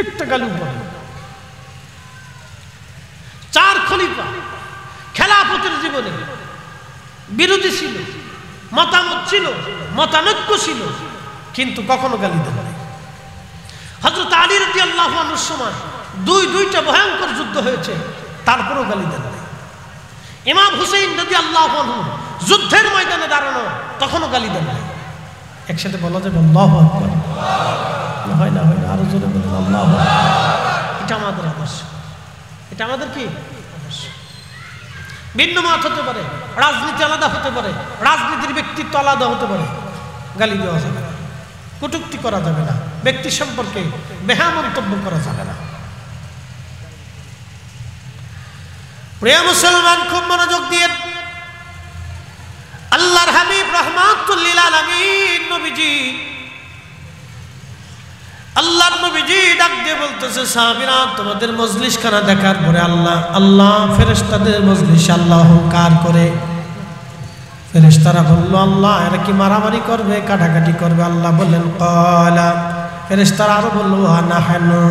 একটা গালিও পাবেন। 4 খলিফা খেলাফতের জীবনে বিরোধী ছিল, মতামত ছিল, মতানৈক্য ছিল, কিন্তু কখনো গালি দেন নাই। হযরত আলী রাদিয়াল্লাহু আনহুর সময় দুইটা ভয়ঙ্কর যুদ্ধ হয়েছে, তারপরেও গালি দেন নাই। ইমাম হুসাইন রাদিয়াল্লাহু আনহু যুদ্ধের ময়দানে দাঁড়ানো, তখনও গালি দেন নাই। একসাথে বলা যাবে আল্লাহু আকবার। হয় না আরো জোরে বলুন আল্লাহু আকবার। এটা আমাদের আদর্শ, এটা আমাদের কি আদর্শ। ভিন্ন মত হতে পারে, রাজনীতি আলাদা হতে পারে, রাজনীতির ব্যক্তিত্ব আলাদা হতে পারে, গালি দেওয়া যাবে না, কটূক্তি করা যাবে না, ব্যক্তি সম্পর্কে বেহা মন্তব্য করা যাবে না। প্রিয় মুসলমান, খুব মনোযোগ দিয়ে আল্লাহর হাবিব রাহমাতুল লিল আলামিন নবীজি, আল্লাহর নবীজি ডাক দিয়ে বলতেছে, সাহাবীরা তোমাদের মজলিসখানা দেখার পরে আল্লাহ ফেরেশতাদের মজলিসে আল্লাহ অহংকার করে। ফেরেশতারা বলল, আল্লাহ এরা কি মারামারি করবে, কাটাকাটি করবে? আল্লাহ বললেন ক্বালা, ফেরেশতারা আরো বলল, ওয়া নাহনু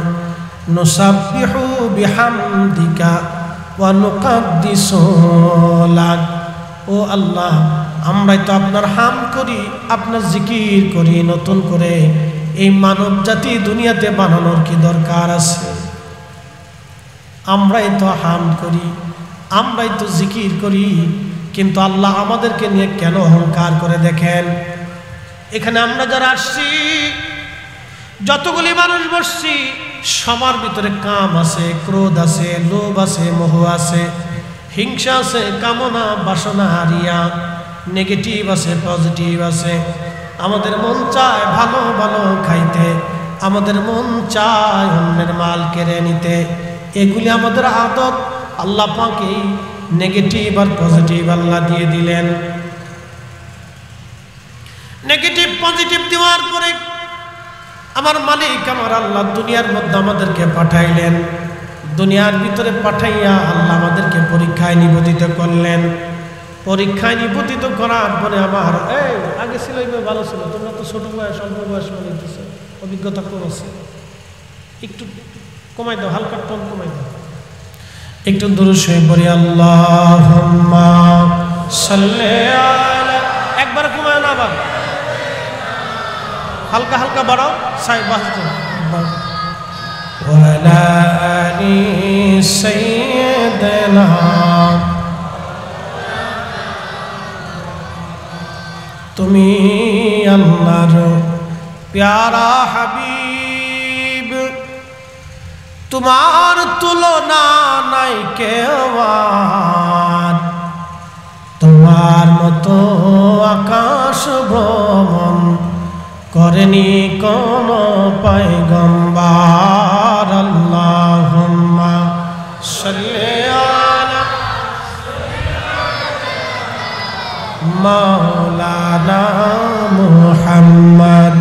নুসাব্বিহু বিহামদিকা ওয়া নুকাদ্দিসু লাক। ও আল্লাহ, আমরাই তো আপনার হাম করি, আপনার জিকির করি নতুন করে। এই মানব জাতি দুনিয়াতে বানানোর কি দরকার আছে? আমরাই তো হাম করি, আমরাই তো জিকির করি, কিন্তু আল্লাহ আমাদেরকে নিয়ে কেন অহংকার করে? দেখেন এখানে আমরা যারা আসছি, যতগুলি মানুষ বসছি, সবার ভিতরে কাম আছে, ক্রোধ আছে, লোভ আছে, মোহ আছে, হিংসা আছে, কামনা বাসনা হারিয়া, নেগেটিভ আছে, পজিটিভ আছে। আমাদের মন চায় ভালো ভালো খাইতে, আমাদের মন চায় অন্যের মাল কেড়ে নিতে। এগুলি আমাদের আদত। আল্লাহ পাক এই নেগেটিভ আর পজিটিভ আল্লাহ দিয়ে দিলেন। নেগেটিভ পজিটিভ দেওয়ার পরে আমার মালিক আমার আল্লাহ দুনিয়ার মধ্যে আমাদেরকে পাঠাইলেন। দুনিয়ার ভিতরে পাঠাইয়া আল্লাহ আমাদেরকে পরীক্ষায় নিবেদিত করলেন। পরীক্ষায় নিবেদিত করার পরে আমার আগে ছিল এইভাবে ভালো ছিল, তোমরা তো ছোট বয়স অল্প বয়স মনে হচ্ছে, অভিজ্ঞতা কম আছে, একটু কমাই দাও, হালকা টন কমাই দাও, একটু দুরূদ শরীফ পড়ি। আল্লাহুম্মা সাল্লি আলা, একবার কমায় না, আবার হালকা হালকা বাড়াও, সাই বাজতে ওয়ালা আলি সাইয়্যিদিনা। তুমি আল্লাহর প্যারা হাবিব, তোমার তুলনা নাই কেউ, তোমার মতো আকাশ ভ্রমণ করেনি কোন পয়গম্বর। আল্লাহুম্মা সাল্লি আলা মাওলানা মুহাম্মদ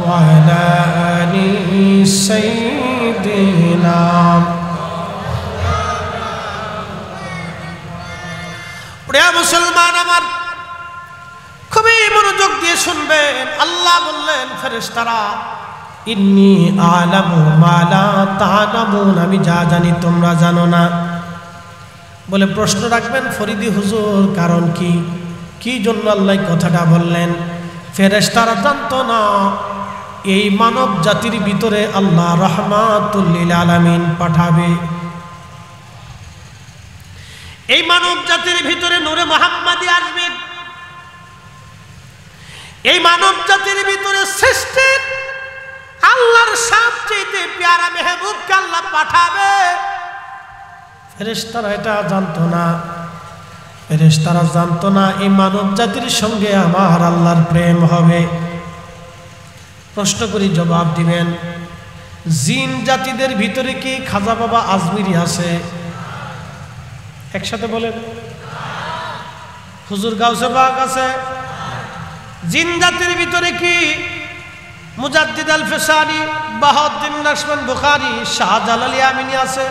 ওয়া আলা আলি সাইয়্যিদিনা। প্রিয় মুসলমান আমার, খুবই মনোযোগ দিয়ে শুনবেন। আল্লাহ বললেন, ফেরেশতারা, ইন্নী আ'লামু মা লা তা'লামুন, আমি যা জানি তোমরা জানো না। বলে প্রশ্ন রাখবেন, ফরিদি হুজুর কারণ কি, কি জন্য আল্লাহ কথাটা বললেন? ফেরেশতারা জানতো না এই মানব জাতির ভিতরে আল্লাহ রাহমাতুল লিল আলামিন পাঠাবে। এই মানব জাতির ভিতরে নূরে মুহাম্মাদি আসবে। এই মানব জাতির ভিতরে সৃষ্টির আল্লাহর সবচেয়ে প্যারা মেহবুবকে আল্লাহ পাঠাবে। ফেরেশতারা এটা জানতো না, ফেরেশতারা জানতো না এই মানব জাতির সঙ্গে আমার আল্লাহর প্রেম হবে। প্রশ্ন করি, জবাব দিবেন। জিন জাতিদের ভিতরে কি খাজা বাবা আজমিরি আছে? একসাথে বলেন। হুজুর গাউসে পাক আছে? জিন জাতির ভিতরে কি মুজাদ্দিদ আল ফিসানি, বাহাউদ্দিন নাশমান বুখারী, শাহজালাল ইয়ামিনী আছে?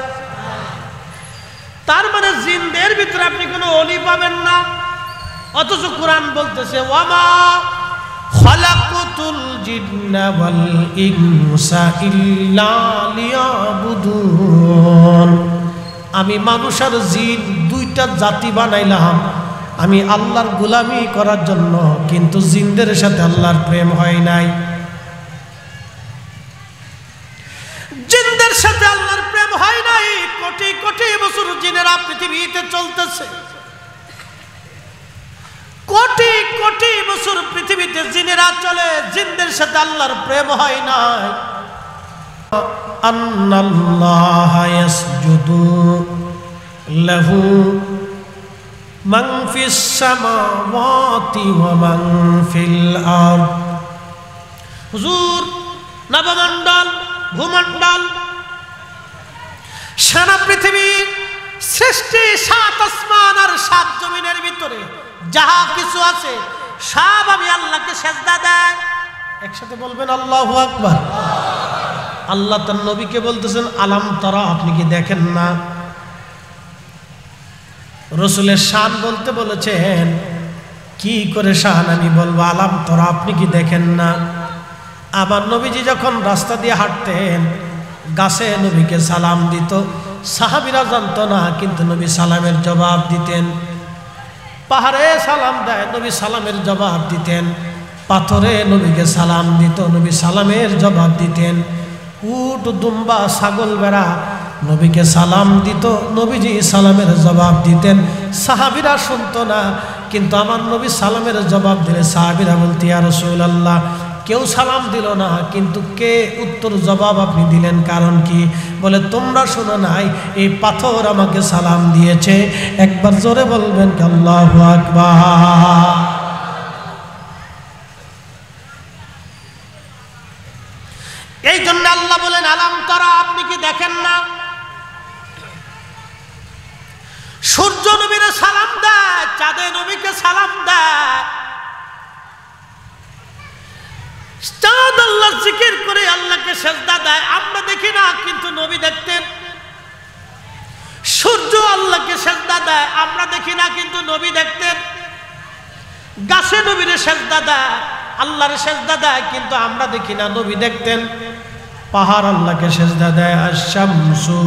তার মানে জিনদের ভিতরে আপনি কোনো ওলি পাবেন না। অথচ কোরআন বলতেছে ওয়ামা খালাকুতুল জিন্না ওয়াল ইনসা ইল্লা লিয়াবুদুন। আমি মানুষ আর জিন দুইটা জাতি বানাইলাম আমি আল্লাহর গোলামি করার জন্য, কিন্তু জিনদের সাথে আল্লাহর প্রেম হয় নাই। জিনদের সাথে আল্লাহর প্রেম হয় নাই। কোটি কোটি বছর জিনেরা পৃথিবীতে চলতেছে, কোটি কোটি বছর পৃথিবীতে জিনেরা চলে, জিনদের সাথে আল্লাহর প্রেম হয় নাই। আন্নাল্লাহা ইয়াসজুদু লাহু মান ফিস সামাওয়াতি ওয়া মান ফিল আরদ। হুজুর, নবমণ্ডল, ভূমণ্ডল, সারা পৃথিবী সৃষ্টি, সাত আসমান আর সাত জমিনের ভিতরে যাহা কিছু আছে সব আমি আল্লাহকে সেজদা দেয়। একসাথে বলবেন আল্লাহু আকবার। আল্লাহ তার নবীকে বলতেছেন আলাম তারা, আপনি কি দেখেন না? রসুলের শান বলতে বলেছেন, কি করে শান আমি বলবো? আলাম তারা, আপনি কি দেখেন না? আমার নবীজি যখন রাস্তা দিয়ে হাঁটতেন গাছে নবীকে সালাম দিত, সাহাবীরা জানতো না, কিন্তু নবী সালামের জবাব দিতেন। পাহাড়ে সালাম দেয়, নবী সালামের জবাব দিতেন। পাথরে নবীকে সালাম দিত, নবী সালামের জবাব দিতেন। উট, দুম্বা, ছাগল, বেড়া নবীকে সালাম দিত, নবীজি সালামের জবাব দিতেন। সাহাবীরা শুনতো না, কিন্তু আমার নবী সালামের জবাব দিলে সাহাবীরা বলতে ইয়া রাসূলুল্লাহ, কেউ সালাম দিল না, কিন্তু কে উত্তর জবাব আপনি দিলেন, কারণ কি? বলে তোমরা শোনো নাই, এই পাথর আমাকে সালাম দিয়েছে। একবার জোরে বলবেন কি আল্লাহু আকবার। এই জন্য আল্লাহ বলেন আলাম তারা, আপনি কি দেখেন না? সূর্য নবীরে সালাম দেয়, চাঁদে নবীকে সালাম দেয়। চাঁদ আল্লাহর জিকির করে আল্লাহকে সেজদা দেয়, আমরা দেখি না, কিন্তু নবী দেখতেন। সূর্য আল্লাহকে সেজদা দেয়, আমরা দেখি না, কিন্তু নবী দেখতেন। গাছে নবীরে সেজদা দেয়, আল্লাহরে সেজদা দেয়, কিন্তু আমরা দেখি না, নবী দেখতেন। পাহাড় আল্লাহকে সেজদা দেয়, আশ-শামসু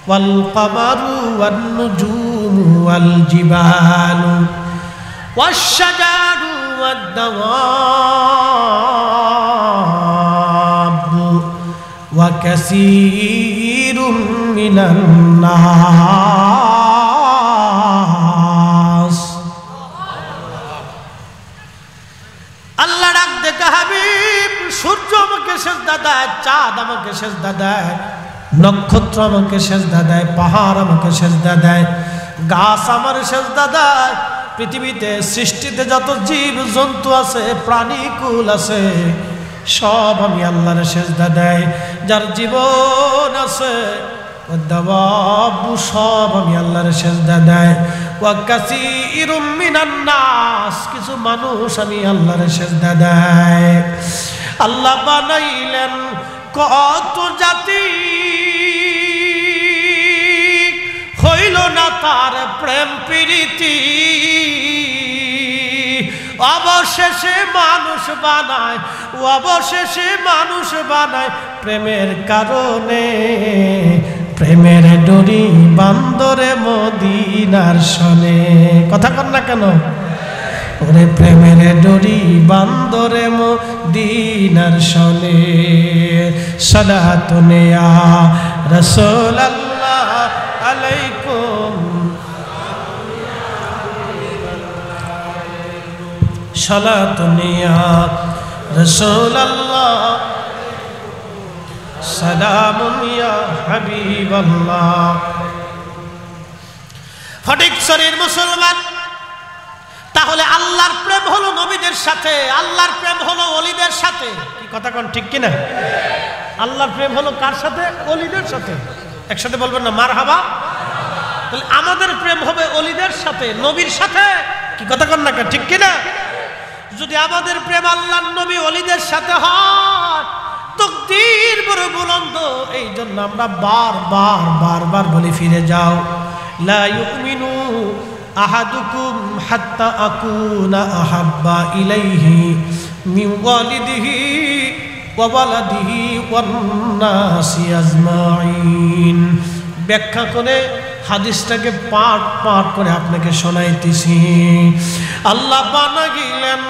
ওয়াল কামারু ওয়ান নুজুমু ওয়াল জিবালু ওয়াশ-শাজারু ওয়াদ-দাওয়াবু ওয়া কাসীরুম মিনান নাস। আল্লাহ ডাক দেখে, হাবিব, সূর্য আমাকে সেজদা দেয়, চাঁদ আমাকে সেজদা দেয়, নক্ষত্র আমাকে সেজদা দেয়, পাহাড় আমাকে সেজদা দেয়, গাছ আমার সেজদা দেয়। পৃথিবীতে সৃষ্টিতে যত জীব জন্তু আছে, প্রাণীকুল আছে, সব আমি আল্লাহর সেজদা দেয়। যার জীবন আছে সব আমি আল্লাহর সেজদা দেয়। ওয়া কাসীরুম মিনান নাস, কিছু মানুষ আমি আল্লাহর সেজদা দেয়। আল্লাহ বানাইলেন কত জাতি, হইল না তার প্রেম প্রীতি, অবশেষে মানুষ বানায়, অবশেষে মানুষ বানায় প্রেমের কারণে। প্রেমের ডোরি বান্দরে মদিনার শনে। কথা কন না কেন? ওরে প্রেমের ডোরি বান্দরে মদিনার শনে। সালাতুন ইয়া রাসূলুল্লাহ আলাইকুম। সালাতুন ইয়া রাসূলুল্লাহ সালামুন ইয়া হাবিবাল্লাহ। ফটিকছড়ির মুসলমান, তাহলে আল্লাহর প্রেম হলো নবীদের সাথে, আল্লাহর প্রেম হলো ওলিদের সাথে। কি কথা কোন ঠিক কিনা? আল্লাহর প্রেম হলো কার সাথে? ওলিদের সাথে। একসাথে বলবেন না মারহাবা? তাহলে আমাদের প্রেম হবে ওলিদের সাথে, নবীর সাথে। কি কথা কোন না ঠিক কিনা? যদি আমাদের প্রেম আল্লাহর নবী ওলিদের সাথে হয়, তাকদীর বড় বুলন্দ। এই জন্য আমরা বারবার বলি, ফিরে যাও, লা ইউমিনু আহাদুকুম হাত্তা আকুনা আহাব্বা ইলাইহি মিন ওয়ালিদিহি ওয়া ওয়ালাদিহি ওয়ান নাসি আজমাইন। ব্যাখ্যা করে হাদিসটাকে পাঠ করে আপনাকে শোনাইতেছি। আল্লাহ বানাইলেন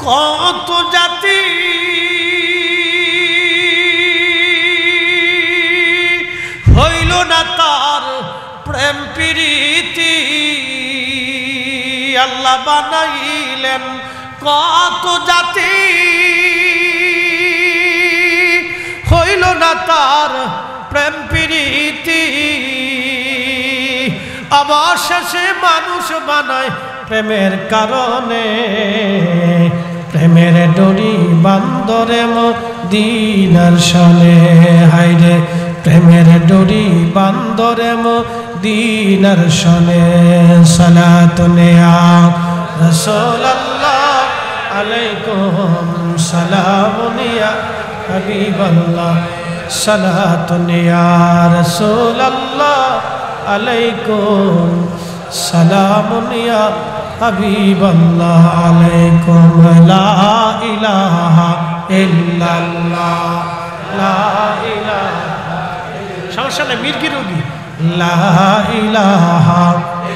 কত জাতি, হইল না তার প্রেম প্রীতি। আল্লাহ বানাইলেন কত জাতি, হইল না তার প্রেম প্রীতি। অবশেষে মানুষ বানায় প্রেমের কারণে, প্রেমের ডোরি বান্দরে মদিনার শনে। হায়রে প্রেমের ডোরি বান্দরে মদিনার শনে। সালাতুন ইয়া রাসূলুল্লাহ আলাইকুম সালামুন ইয়া হাবিবাল্লাহ। সালাতুন ইয়া রাসূলুল্লাহ আলাইকুম সালামুন ইয়া হাবিবাল্লাহ। আলাইকুম লা ইলাহা ইল্লাল্লাহ, লা ইলাহা। সমস্যা নেই, মির্গি রোগী। লা ইলাহা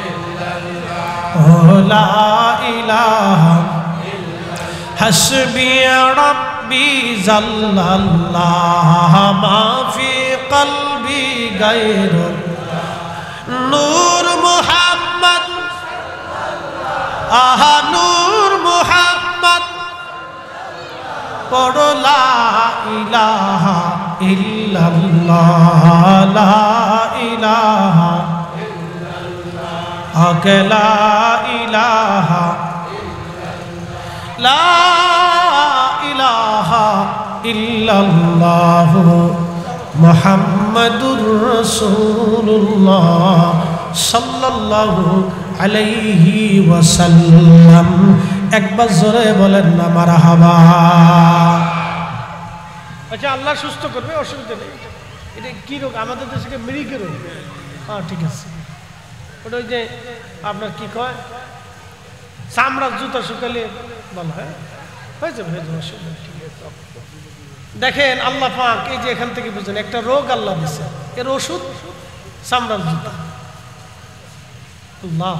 ইল্লাল্লাহ, লা ইলাহা হাসবি রাব্বি জাল্লাল্লাহ মা ফি কলবি গায়রুল নূর মুহাম্মদ। আহা নূর মুহাম্মদ পড়ো, লা ইলাহা ইল্লাল্লাহ, লা ইলাহা ইল্লাল্লাহ, লা ইলাহা, লা ইলাহা ইল্লাল্লাহ মুহাম্মাদুর রাসূলুল্লাহ সাল্লাল্লাহু আলাইহি ওয়াসাল্লাম। একবার জোরে বলেন না মারহাবা। আচ্ছা, আল্লাহ সুস্থ করবে, অসুবিধা নেই। এটা কি রোগ? আমাদের দেশে মৃগী রোগ। হ্যাঁ ঠিক আছে, ওটা ওই যে আপনার কি কয়, চামড়ার জুতা শুকালে বলা হয়, হয়ে যাবে অসুবিধা। দেখেন আল্লাহ পাক এই যে এখান থেকে বুঝেন একটা রোগ আল্লাহ দিচ্ছে, এর ওষুধ চামড়ার জুতা। আল্লাহ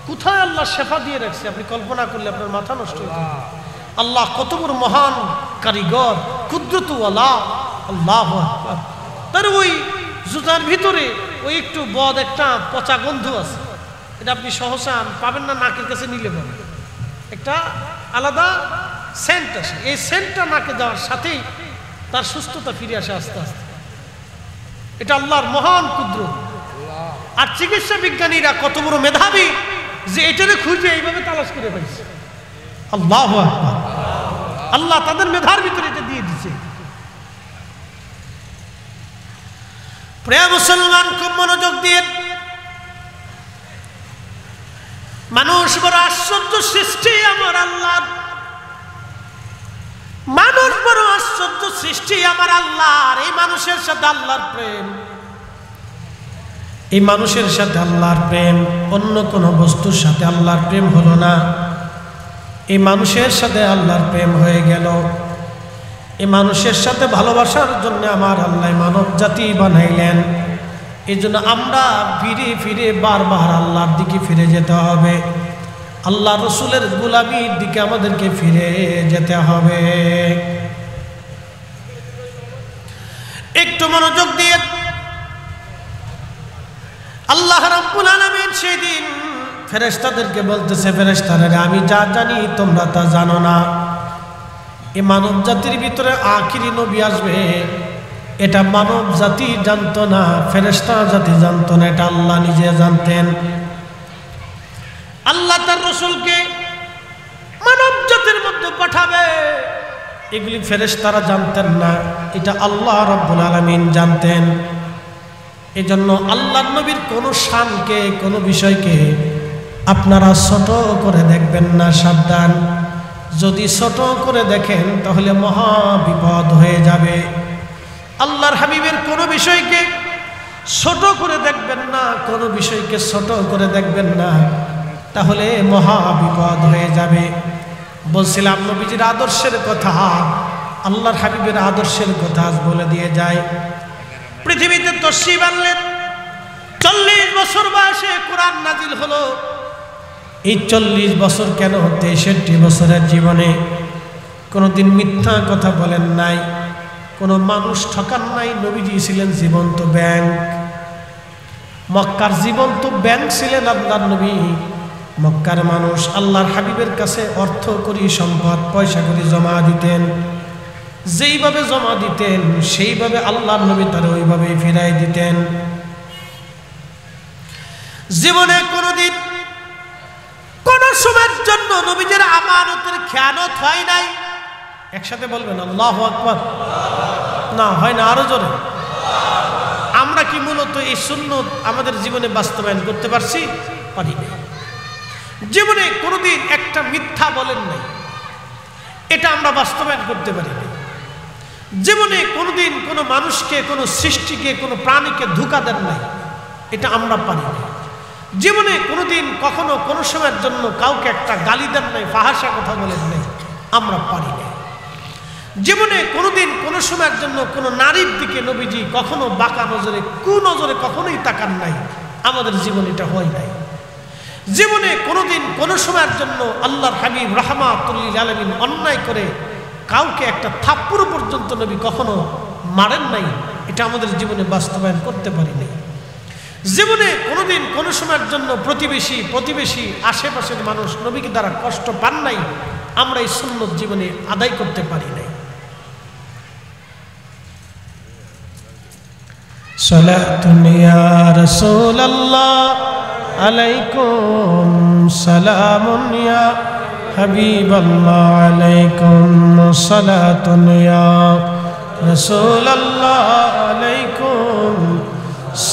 কোথায় আল্লাহ শেফা দিয়ে রাখছে, আপনি কল্পনা করলে আপনার মাথা নষ্ট হয়ে যাবে। আল্লাহ কত বড় মহান কারিগর, কুদরতওয়ালা। আল্লাহু আকবার। তার ওই জুতার ভিতরে ওই একটু বদ একটা পচা গন্ধ আছে, এটা আপনি সহসা পাবেন না, নাকের কাছে নিলে পাবেন। একটা আলাদা সেন্ট আসে, এই সেন্টটা নাকে যাওয়ার সাথেই তার সুস্থতা ফিরে আসে আস্তে আস্তে। এটা আল্লাহর মহান কুদরত। আর চিকিৎসা বিজ্ঞানীরা কত বড় মেধাবী যে এটারে খুঁজে এইভাবে তালাশ করে পাইছে। আল্লাহু আকবার। আল্লাহ তাদের মেধার ভিতরে এটা দিয়ে দিচ্ছে। প্রিয় মুসলমান, খুব মনোযোগ দিয়ে, মানুষ বড় আশ্চর্য সৃষ্টি আমার আল্লাহর। মানুষ বড় আশ্চর্য সৃষ্টি আমার আল্লাহর। এই মানুষের সাথে আল্লাহর প্রেম, এই মানুষের সাথে আল্লাহর প্রেম, অন্য কোনো বস্তুর সাথে আল্লাহর প্রেম হলো না। এই মানুষের সাথে আল্লাহর প্রেম হয়ে গেল। এই মানুষের সাথে ভালোবাসার জন্য আমার আল্লাহ মানব জাতি বানাইলেন। এই জন্য আমরা ফিরে ফিরে বারবার আল্লাহর দিকে ফিরে যেতে হবে। আল্লাহ রসুলের গোলামির দিকে আমাদেরকে ফিরে যেতে হবে। একটু মনোযোগ দিয়ে, আল্লাহ রাব্বুল আলামিন সেদিন ফেরেশতাদেরকে বলতেছে, ফেরেশতারা আমি যা জানি তোমরা তা জানো না। এই মানব জাতির ভিতরে আখিরি নবী আসবে, এটা মানব জাতি জানতো না, ফেরেশতা জাতি জানতো না, এটা আল্লাহ নিজে জানতেন। আল্লাহ তার রাসূলকে মানব জাতির মধ্যে পাঠাবে, এগুলি ফেরেশতারা জানতেন না, এটা আল্লাহ রাব্বুল আলামিন জানতেন। এজন্য আল্লাহর নবীর কোনো শানকে, কোনো বিষয়কে আপনারা ছোট করে দেখবেন না, সাবধান। যদি ছোট করে দেখেন তাহলে মহা বিপদ হয়ে যাবে। আল্লাহর হাবিবের কোনো বিষয়কে ছোট করে দেখবেন না, কোনো বিষয়কে ছোট করে দেখবেন না, তাহলে মহা বিপদ হয়ে যাবে। বলছিলাম নবীজির আদর্শের কথা, আল্লাহর হাবিবের আদর্শের কথা বলে দিয়ে যায়। পৃথিবীতে তশরিফ আনলেন, 40 বছর বয়সে কোরআন নাজিল হলো। এই 40 বছর কেন, 63 বছরের জীবনে কোনোদিন মিথ্যা কথা বলেন নাই, কোনো মানুষ ঠকান নাই। নবীজি ছিলেন জীবন্ত ব্যাংক, মক্কার জীবন্ত ব্যাংক ছিলেন আল্লাহর নবী। মক্কার মানুষ আল্লাহর হাবিবের কাছে অর্থ করি, সম্পদ পয়সা করি জমা দিতেন। যেইভাবে জমা দিতেন সেইভাবে আল্লাহর নবী তারা ওইভাবেই ফিরাই দিতেন। জীবনে কোনোদিন কোন সময়ের জন্য নবীদের আমানতের খেয়ানত হয় নাই। একসাথে বলবেন আল্লাহু আকবার। না হয় না, আরো জোরে। আমরা কি মূলত এই সুন্নত আমাদের জীবনে বাস্তবায়ন করতে পারছি? পারি না। জীবনে কোনোদিন একটা মিথ্যা বলেন নাই, এটা আমরা বাস্তবায়ন করতে পারি না। জীবনে কোনোদিন কোনো মানুষকে, কোনো সৃষ্টিকে, কোনো প্রাণীকে ধোঁকা দেন নাই, এটা আমরা পারি না। জীবনে কোনোদিন কখনো কোনো সময়ের জন্য কাউকে একটা গালি দেন নাই, ফাহাসা কথা বলেন নাই, আমরা পারি না। জীবনে কোনোদিন কোনো সময়ের জন্য কোনো নারীর দিকে নবীজি কখনো বাঁকা নজরে, কুনজরে কখনোই তাকান নাই, আমাদের জীবনে এটা হয় নাই। জীবনে কোনোদিন কোনো সময়ের জন্য আল্লাহর হাবিব রাহমাতুল লিল আলামিন অন্যায় করে কাউকে একটা থাপ্পড় পর্যন্ত নবী কখনো মারেন নাই, এটা আমাদের জীবনে বাস্তবায়ন করতে পারি নাই। জীবনে কোনোদিন কোনো সময়ের জন্য প্রতিবেশী আশেপাশের মানুষ নবীকে দ্বারা কষ্ট পান নাই, আমরা এই সুন্নত জীবনে আদায় করতে পারি নাই। সালাতুন ইয়া রাসূলুল্লাহ আলাইকুম, সালামুন ইয়া হাবিবাল্লাহ আলাইকুম, সালাতুন ইয়া রাসূলুল্লাহ আলাইকুম,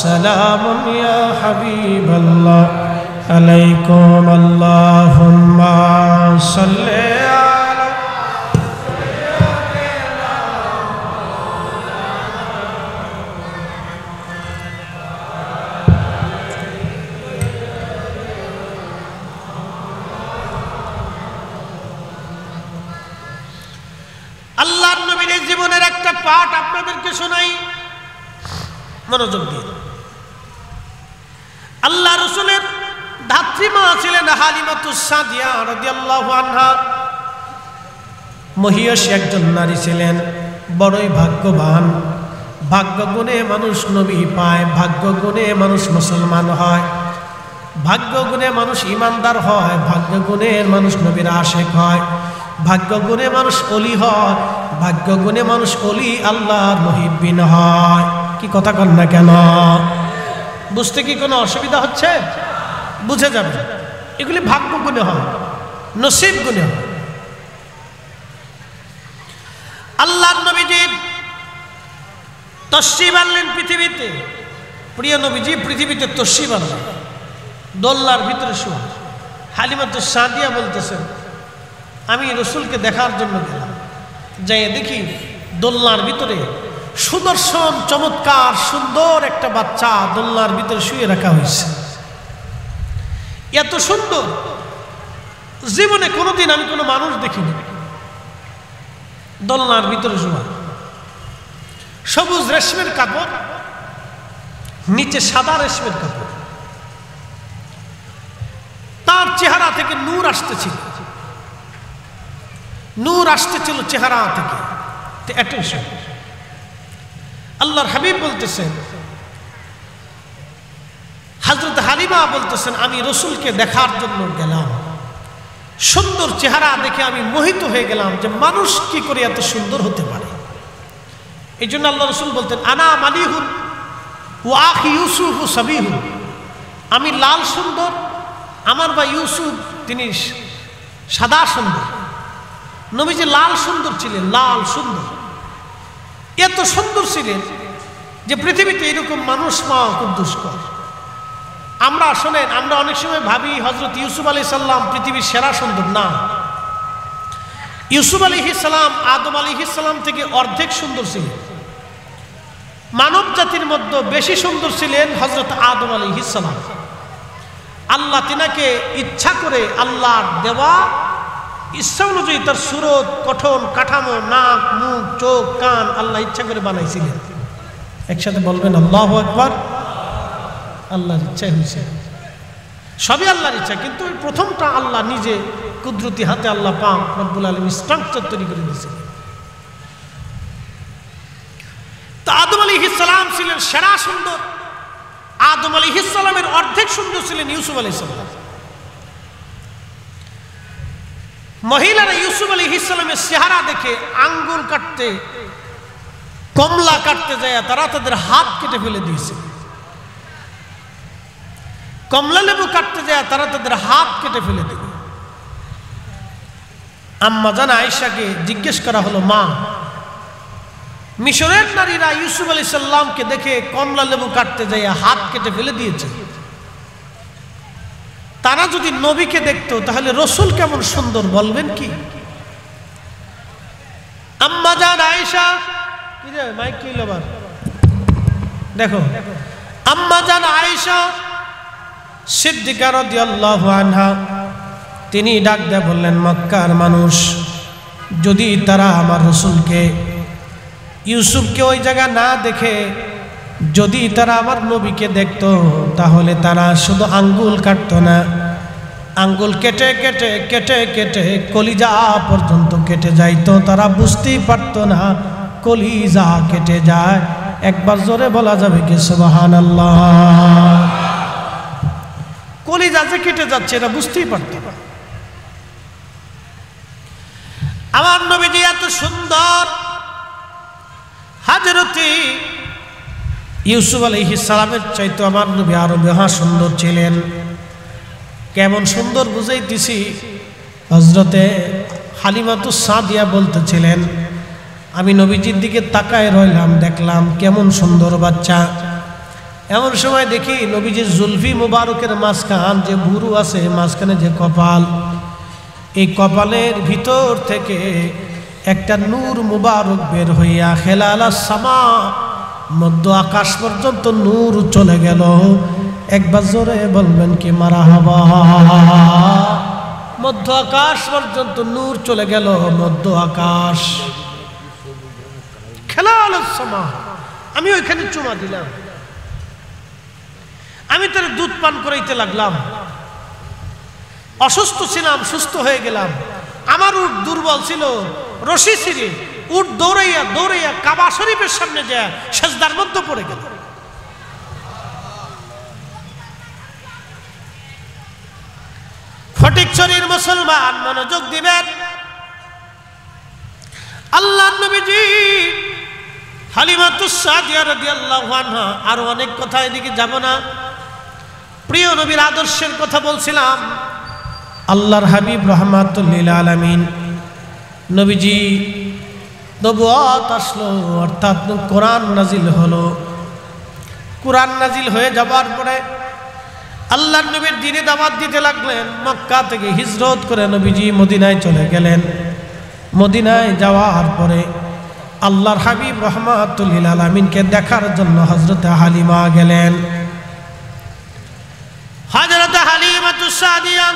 সালামুন ইয়া হাবিবাল্লাহ আলাইকুম, আল্লাহুম্মা সাল্লি আলা। আল্লাহর নবীর জীবনের একটা পাঠ আপনাদেরকে শোনাই, মনোযোগ দিয়ে। আল্লাহ রাসূলের ধাত্রীমা ছিলেন হালিমাতুস সাদিয়া রাদিয়াল্লাহু আনহা। মহিয়সী একজন নারী ছিলেন, বড়ই ভাগ্যবান। ভাগ্য গুণে মানুষ নবী পায়, ভাগ্য গুণে মানুষ মুসলমান হয়, ভাগ্য গুণে মানুষ ইমানদার হয়, ভাগ্য গুণে মানুষ নবীর আশিক হয়, ভাগ্য গুণে মানুষ অলি হয়, ভাগ্য গুণে মানুষ অলি আল্লাহর মুহিব্বিন হয়। কি কথা কন না কেন? বুঝতে কি কোনো অসুবিধা হচ্ছে? বুঝে যাবে, এগুলি ভাগ্য গুণে হয়, নসিব গুণে হয়। আল্লাহর নবীজি তশরিফ আনলেন পৃথিবীতে। প্রিয় নবীজি পৃথিবীতে তশরিফ আনলেন, দোলনার ভিতরে শোয়া। হালিমাতুস সাদিয়া বলতেছেন, আমি রসুলকে দেখার জন্য গেলাম, যাই দেখি দোলনার ভিতরে সুদর্শন চমৎকার সুন্দর একটা বাচ্চা দোলনার ভিতরে শুয়ে রাখা হয়েছে। এত সুন্দর জীবনে কোনোদিন আমি কোনো মানুষ দেখিনি। দোলনার ভিতরে শোয়া, সবুজ রেশমের কাপড়, নিচে সাদা রেশমের কাপড়, তার চেহারা থেকে নূর আসতেছিল, নূর আসতেছিল চেহারা থেকে। অ্যাটেনশন, আল্লাহর হাবিব বলতেছেন, হযরত হালিমা হালিমা বলতেছেন, আমি রসুলকে দেখার জন্য গেলাম, সুন্দর চেহারা দেখে আমি মোহিত হয়ে গেলাম যে মানুষ কি করে এত সুন্দর হতে পারে। এই জন্য আল্লাহ রসুল বলতেন, আনা মালিহুন ওয়া আখি ইউসুফ সাবিহুন, আমি লাল সুন্দর, আমার ভাই ইউসুফ তিনি সাদা সুন্দর। নবীজি লাল সুন্দর ছিলেন, লাল সুন্দর, এত সুন্দর ছিলেন যে পৃথিবীতে এরকম মানুষ পাওয়া খুব দুষ্কর। আমরা শোনেন, আমরা অনেক সময় ভাবি হযরত ইউসুফ আলাইহিস সালাম পৃথিবীর সেরা সুন্দর। না, ইউসুফ আলাইহিস সালাম আদম আলাইহিস সালাম থেকে অর্ধেক সুন্দর ছিলেন। মানব জাতির মধ্যে বেশি সুন্দর ছিলেন হযরত আদম আলাইহিস সালাম। আল্লাহ তিনাকে ইচ্ছা করে, আল্লাহর দেওয়া ইচ্ছা অনুযায়ী তার সুরত, গঠন, কাঠামো, নাক, মুখ, চোখ, কান আল্লাহ ইচ্ছা করে বানাইছিলেন। একসাথে বলবেন আল্লাহু আকবার। আল্লাহর ইচ্ছা হয়েছে, সবই আল্লাহর ইচ্ছা, কিন্তু ওই প্রথমটা আল্লাহ নিজে কুদরতি হাতে আল্লাহ পাক রব্বুল আলামিন স্ট্রাকচার তৈরি করে দিয়েছিলেন। তো আদম আলাইহিস সালাম ছিলেন সেরা সুন্দর। আদম আলাইহিস সালামের অর্ধেক সুন্দর ছিলেন ইউসুফ আলাইহিস সালাম। মহিলারা ইউসুফ আলাইহিস সালামের চেহারা দেখে আঙ্গুল কাটতে, কমলা কাটতে যায় তারা তাদের হাত কেটে ফেলে দিয়েছে। কমলা লেবু কাটতে যায় তারা তাদের হাত কেটে ফেলে দিল। আম্মা জান আয়েশাকে জিজ্ঞেস করা হলো, মা, মিশরের নারীরা ইউসুফ আলাইহিস সালামকে দেখে কমলা লেবু কাটতে যায় হাত কেটে ফেলে দিয়েছে, তারা যদি নবীকে দেখতো তাহলে রসুল কেমন সুন্দর বলবেন কি? আম্মা জান আয়েশা, কি রে মাইক কি লবার, দেখো, আম্মা জান আয়েশা সিদ্দিকা রাদিয়াল্লাহু আনহা তিনি ডাক দিয়ে বললেন, মক্কার মানুষ যদি তারা আমার রসুলকে, ইউসুফকে ওই জায়গা না দেখে যদি তারা আমার নবীকে দেখতো তাহলে তারা শুধু আঙ্গুল কাটতো না, আঙ্গুল কেটে কেটে কেটে কেটে কলিজা পর্যন্ত কেটে যাইতো। তারা বুঝতেই পারতো না কলিজা কেটে যায়। একবার জোরে বলা যাবে কি সুবহানাল্লাহ? কলিজা যে কেটে যাচ্ছে এটা বুঝতেই পারতো না। আমার নবীজি এত সুন্দর, হযরতে ইউসুফ আলাইহিস সালামের চাইতে আমার নবী আরো মহা সুন্দর ছিলেন। কেমন সুন্দর বুঝাইতেছি, হযরতে হালিমাতুস সাদিয়া বলতেছিলেন, আমি নবীজির দিকে তাকায় রইলাম, দেখলাম কেমন সুন্দর বাচ্চা। এমন সময় দেখি নবীজির জুলফি মুবারকের মাঝখান যে ভুরু আছে, মাঝখানে যে কপাল, এই কপালের ভিতর থেকে একটা নূর মুবারক বের হইয়া খেলালাস সামা, মধ্য আকাশ পর্যন্ত নূর চলে গেল। একবার জোরে বলবেন কি মারহাবা? মধ্য আকাশ পর্যন্ত নূর চলে গেল, মধ্য আকাশ, খেলালাস সামা। আমি ওইখানে চুমা দিলাম, আমি তার দুধ পান করাইতে লাগলাম। অসুস্থ ছিলাম, সুস্থ হয়ে গেলাম। আমার উট দুর্বল ছিল, রশি ছিঁড়ে উট দৌড়াইয়া দৌড়াইয়া কাবা শরীফের সামনে যায় সেজদার মধ্যে পড়ে গেল। ফটিকছড়ির মুসলমান মনোযোগ দিবেন। আল্লাহর নবীজি হালিমাতুস সাদিয়া রাদিয়াল্লাহু আনহা, আরো অনেক কথা, এদিকে যাব না। প্রিয় নবীর আদর্শের কথা বলছিলাম। আল্লাহর হাবিব রাহমাতুল লিল আলামিন নবীজি নবুয়ত আসলো, অর্থাৎ কোরআন নাজিল হলো। কোরআন নাজিল হয়ে যাবার পরে আল্লাহর নবীর দ্বীনে দাওয়াত দিতে লাগলেন। মক্কা থেকে হিজরত করে নবীজি মদিনায় চলে গেলেন। মদিনায় যাওয়ার পরে আল্লাহর হাবিব রাহমাতুল লিল আলামিনকে দেখার জন্য হযরতে হালিমা গেলেন। হযরতে হালিমাতুস সাদিয়া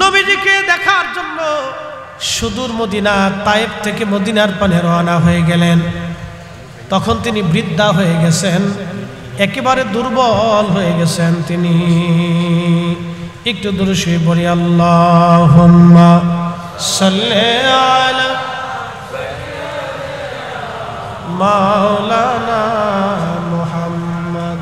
নবীজিকে দেখার জন্য সুদূর মদিনা তায়েফ থেকে মদিনার পানে রওনা হয়ে গেলেন। তখন তিনি বৃদ্ধা হয়ে গেছেন, একেবারে দুর্বল হয়ে গেছেন তিনি। একটু দুরূদ পড়ি, আল্লাহুম্মা সাল্লি আলা মাওলানা মুহাম্মদ।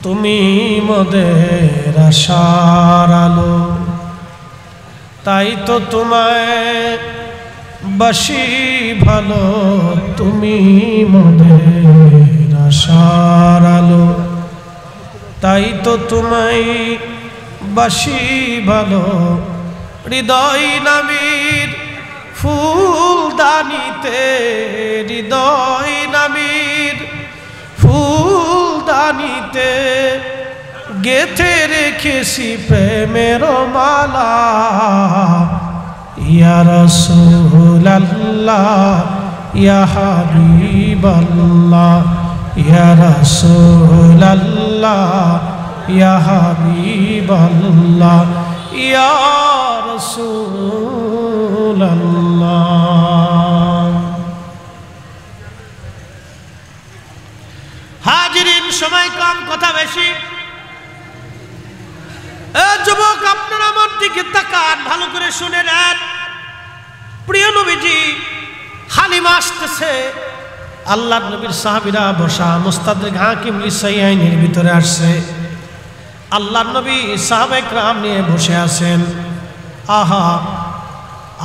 তুমি মোদের আশার আলো, তাই তো তোমায় বাসি ভালো, তুমি মোদের আশার আলো, তাই তো তোমায় বাসি ভালো। হৃদয় নামীর ফুলদানিতে, হৃদয় নামীর ফুলদানিতে গেথে রেখেছি প্রেমের মালা। ইয়া রাসূলুল্লাহ ইয়া হাবিবাল্লাহ, ইয়া রাসূলুল্লাহ ইয়া হাবিবাল্লাহ, ইয়া রাসূলুল্লাহ। হাজিরিন, সময় কম, কথা বেশি। যুবক, আপনারা আমার দিকে তাকান, ভালো করে শুনে নেন। প্রিয় নবীজি হালিমা আসতেছে, আল্লাহর নবীর সাহাবীরা বসা মুস্তাদরিক হাকিম লিসাইয়াইনের ভিতরে আসছে। আল্লাহর নবী সাহাবায়ে কেরাম নিয়ে বসে আছেন। আহা,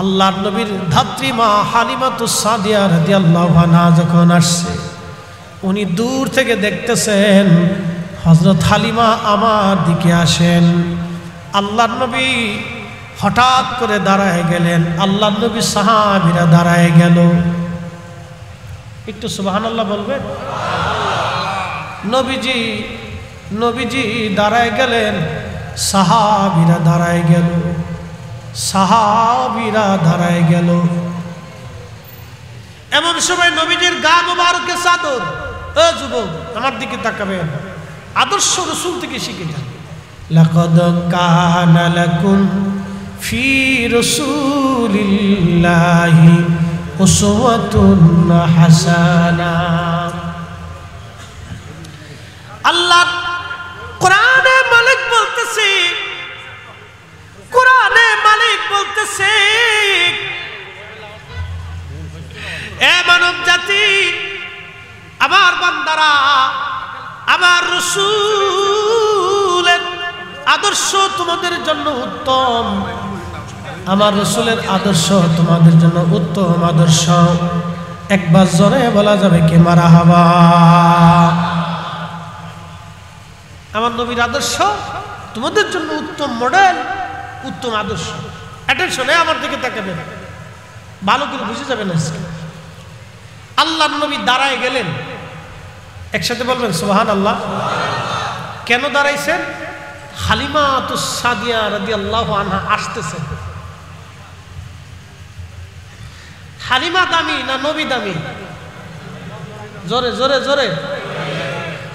আল্লাহর নবীর ধাত্রী মা হালিমাতুস সাদিয়া রাদিয়াল্লাহু আনহা যখন আসছে, উনি দূর থেকে দেখতেছেন হযরত হালিমা আমার দিকে আসেন। আল্লাহর নবী হঠাৎ করে দাঁড়ায় গেলেন, আল্লাহর নবী সাহাবীরা দাঁড়ায় গেল। একটু সুবহানাল্লাহ বলবেন। নবীজি দাঁড়ায় গেলেন, সাহাবীরা দাঁড়ায় গেল, সাহাবীরা দাঁড়ায় গেল। এমন সময় নবীজির গা মোবারকে চাদর। ও যুবক, আমার দিকে তাকাবেন, আদর্শ রাসূল থেকে শিখে যান। লাকাদ কানা লাকুম ফি রাসূলিল্লাহি উসওয়াতুন হাসানাহ। আল্লাহ কোরআনে মালিক বলতেছে, কোরআনে মালিক বলতেছে, এ মানব জাতি, আমার বান্দারা, আমার রাসূলের আদর্শ তোমাদের জন্য উত্তম, আমার রাসূলের আদর্শ তোমাদের জন্য উত্তম আদর্শ। একবার জোরে বলা যাবে কি মারহাবা। আমার নবীর আদর্শ তোমাদের জন্য উত্তম মডেল, উত্তম আদর্শ। অ্যাটেনশনে আমার দিকে তাকাবেন, ভালো করে বুঝে যাবেন। আজকে আল্লাহর নবী দাঁড়ায় গেলেন, একসাথে বলবেন সুবহানাল্লাহ। কেন দাঁড়াইছেন? হালিমাতুস সাদিয়া রাদিয়াল্লাহু আনহা আসতেছেন। হালিমা দামি না নবী দামি? জোরে জোরে জোরে।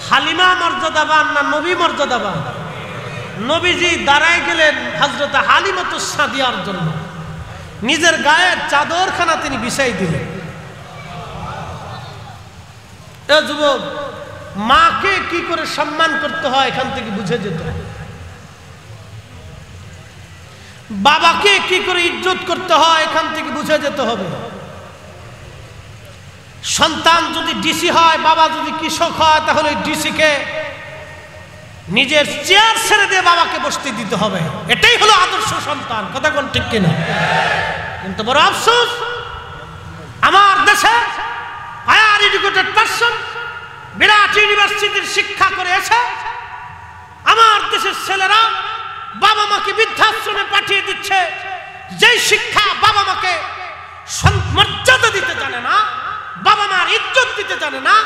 হালিমা মর্যাদাবান না নবী মর্যাদাবান? নবীজি দাঁড়ায় গেলেন হযরত হালিমাতুস সাদিয়ার জন্য। নিজের গায়ের চাদরখানা তিনি বিছাই দিলেন। এ যুবক, মাকে কি করে সম্মান করতে হয় এখান থেকে বুঝে যেতে হবে। বাবাকে কি করে ইজ্জত করতে হয় এখান থেকে বুঝে যেতে হবে। সন্তান যদি ডিসি হয়, বাবা যদি কৃষক হয়, তাহলে ডিসিকে নিজের চেয়ার ছেড়ে দিয়ে বাবাকে বসতে দিতে হবে। এটাই হলো আদর্শ সন্তান। কথা কোন ঠিক কিনা? কিন্তু বড় আফসোস, আমার দেশে হায়ার এডুকেটেড পারসন বিরাট ইউনিভার্সিটির শিক্ষা করে এসে আমার দেশের ছেলেরা বাবা মাকে বৃদ্ধাশ্রমে পাঠিয়ে দিচ্ছে। যেই শিক্ষা বাবা মাকে মর্যাদা দিতে জানে না, বাবা মার ইজ্জত দিতে জানে না,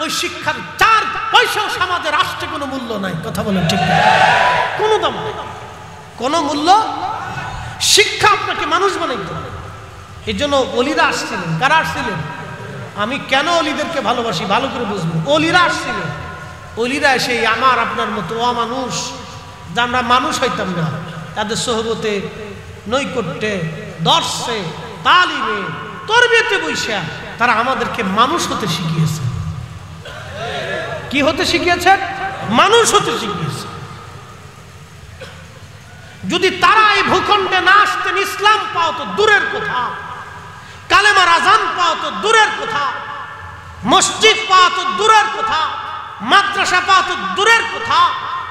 ওই শিক্ষার 4 পয়সাও সমাজে রাষ্ট্রে কোনো মূল্য নাই। কথা বলেন ঠিক না? কোনো দাম নেই, কোনো মূল্য। শিক্ষা আপনাকে মানুষ বানাইতে হবে। এই জন্য অলিরা আসছিলেন। কারা আসছিলেন? আমি কেন অলিদেরকে ভালোবাসি ভালো করে বুঝবো। অলিরা আসছিলেন। অলিরা এসে আমার আপনার মতো অমানুষ, যা আমরা মানুষ হইতাম না, তাদের সোহবতে, নৈকট্যে, দর্শে, তালিমে, তরবিয়তে বৈশা তারা আমাদেরকে মানুষ হতে শিখিয়েছে। কি হতে শিখিয়েছে? মানুষ হতে শিখিয়েছে। যদি তারা এই ভূখণ্ডে না আসতেন, ইসলাম পাও তো দূরের কথা, কালেমার আজান পাও তো দূরের কথা, মসজিদ পাও তো দূরের কথা, মাদ্রাসা পাওয়া তো দূরের কথা,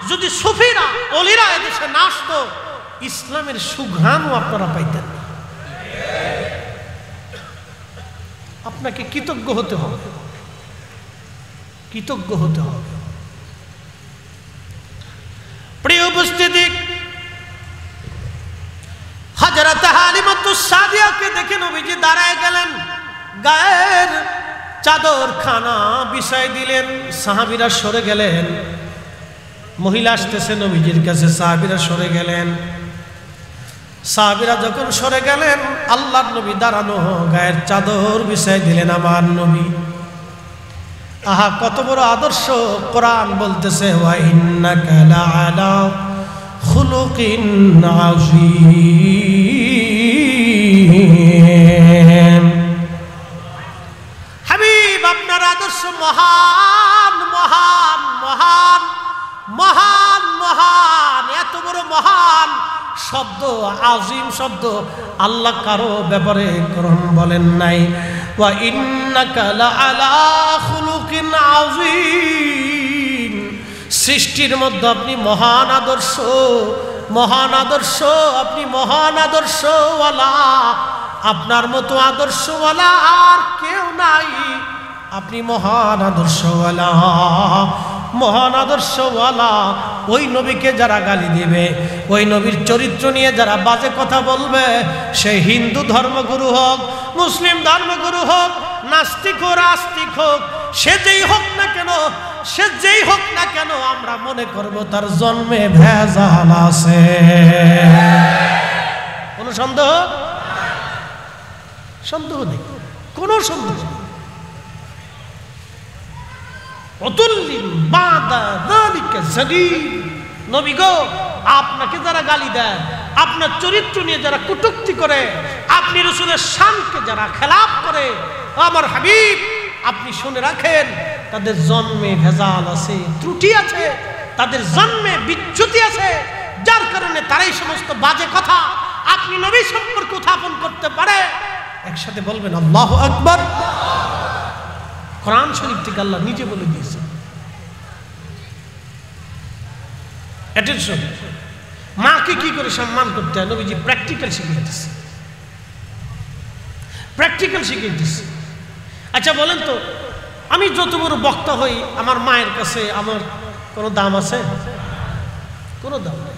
যদি সুফিরা অলিরা এদেশে না আসতো ইসলামের সুঘ্রাণও আপনারা পাইতেন না। আপনাকে কৃতজ্ঞ হতে হবে, কৃতজ্ঞ হতে হবে। প্রিয় উপস্থিতি, হযরত হালিমাতুস সাদিয়াকে দেখে নবীজি দাঁড়ায় গেলেন, গায়ের চাদর খানা বিছাই দিলেন, সাহাবীরা সরে গেলেন। মহিলা আসতেছে নবীজির কাছে, সাহাবীরা সরে গেলেন। সাহাবীরা যখন সরে গেলেন, আল্লাহর নবী দাঁড়ানো, গায়ের চাদর বিছাই দিলেন আমার নবী। আহা, কত বড় আদর্শ! কোরআন বলতেছে ওয়া ইন্নাকা লাআলা খুলুকিন আযীম। হাবিব, আপনার আদর্শ মহান মহান মহান মহান মহান। এত বড় মহান শব্দ, আজিম শব্দ আল্লাহ কারো ব্যাপারে কোরআন বলেন নাই। ওয়া ইন্নাকা লাআলা খুলুকিন আযীম। সৃষ্টির মধ্যে আপনি মহান আদর্শ, মহান আদর্শ, আপনি মহান আদর্শওয়ালা। আপনার মতো আদর্শওয়ালা আর কেউ নাই। আপনি মহান আদর্শওয়ালা, মহান আদর্শওয়ালা। ওই নবীকে যারা গালি দিবে, ওই নবীর চরিত্র নিয়ে যারা বাজে কথা বলবে, সে হিন্দু ধর্মগুরু হোক, মুসলিম ধর্মগুরু হোক, নাস্তিক হোক, আস্তিক হোক, সে যেই হোক না কেন, সে যেই হোক না কেন, আমরা মনে করব তার জন্মে ভেজাল আছে। কোন সন্দেহ? সন্দেহ নেই, কোন সন্দেহ নেই। নবী গো, আপনাকে যারা গালি দেয়, আপনার চরিত্র নিয়ে যারা কটূক্তি করে, আপনি রাসূলের শানকে যারা খেলাফ করে, আমার হাবিব আপনি শুনে রাখেন, তাদের জন্মে ভেজাল আছে, ত্রুটি আছে, তাদের জন্মে বিচ্যুতি আছে, যার কারণে তারাই সমস্ত বাজে কথা আপনি নবী সম্পর্কে উত্থাপন করতে পারে। একসাথে বলবেন আল্লাহু আকবার। কোরআন শরীফ থেকে আল্লাহ নিজে বলে দিয়েছেন। অ্যাটেনশন, মাকে কি করে সম্মান করতে হয় নবীজি প্র্যাকটিক্যাল শিখিয়েছে, প্র্যাকটিক্যাল শিখিয়েছে। আচ্ছা বলেন তো, আমি যত বড় বক্তা হই, আমার মায়ের কাছে আমার কোনো দাম আছে? কোনো দাম নেই।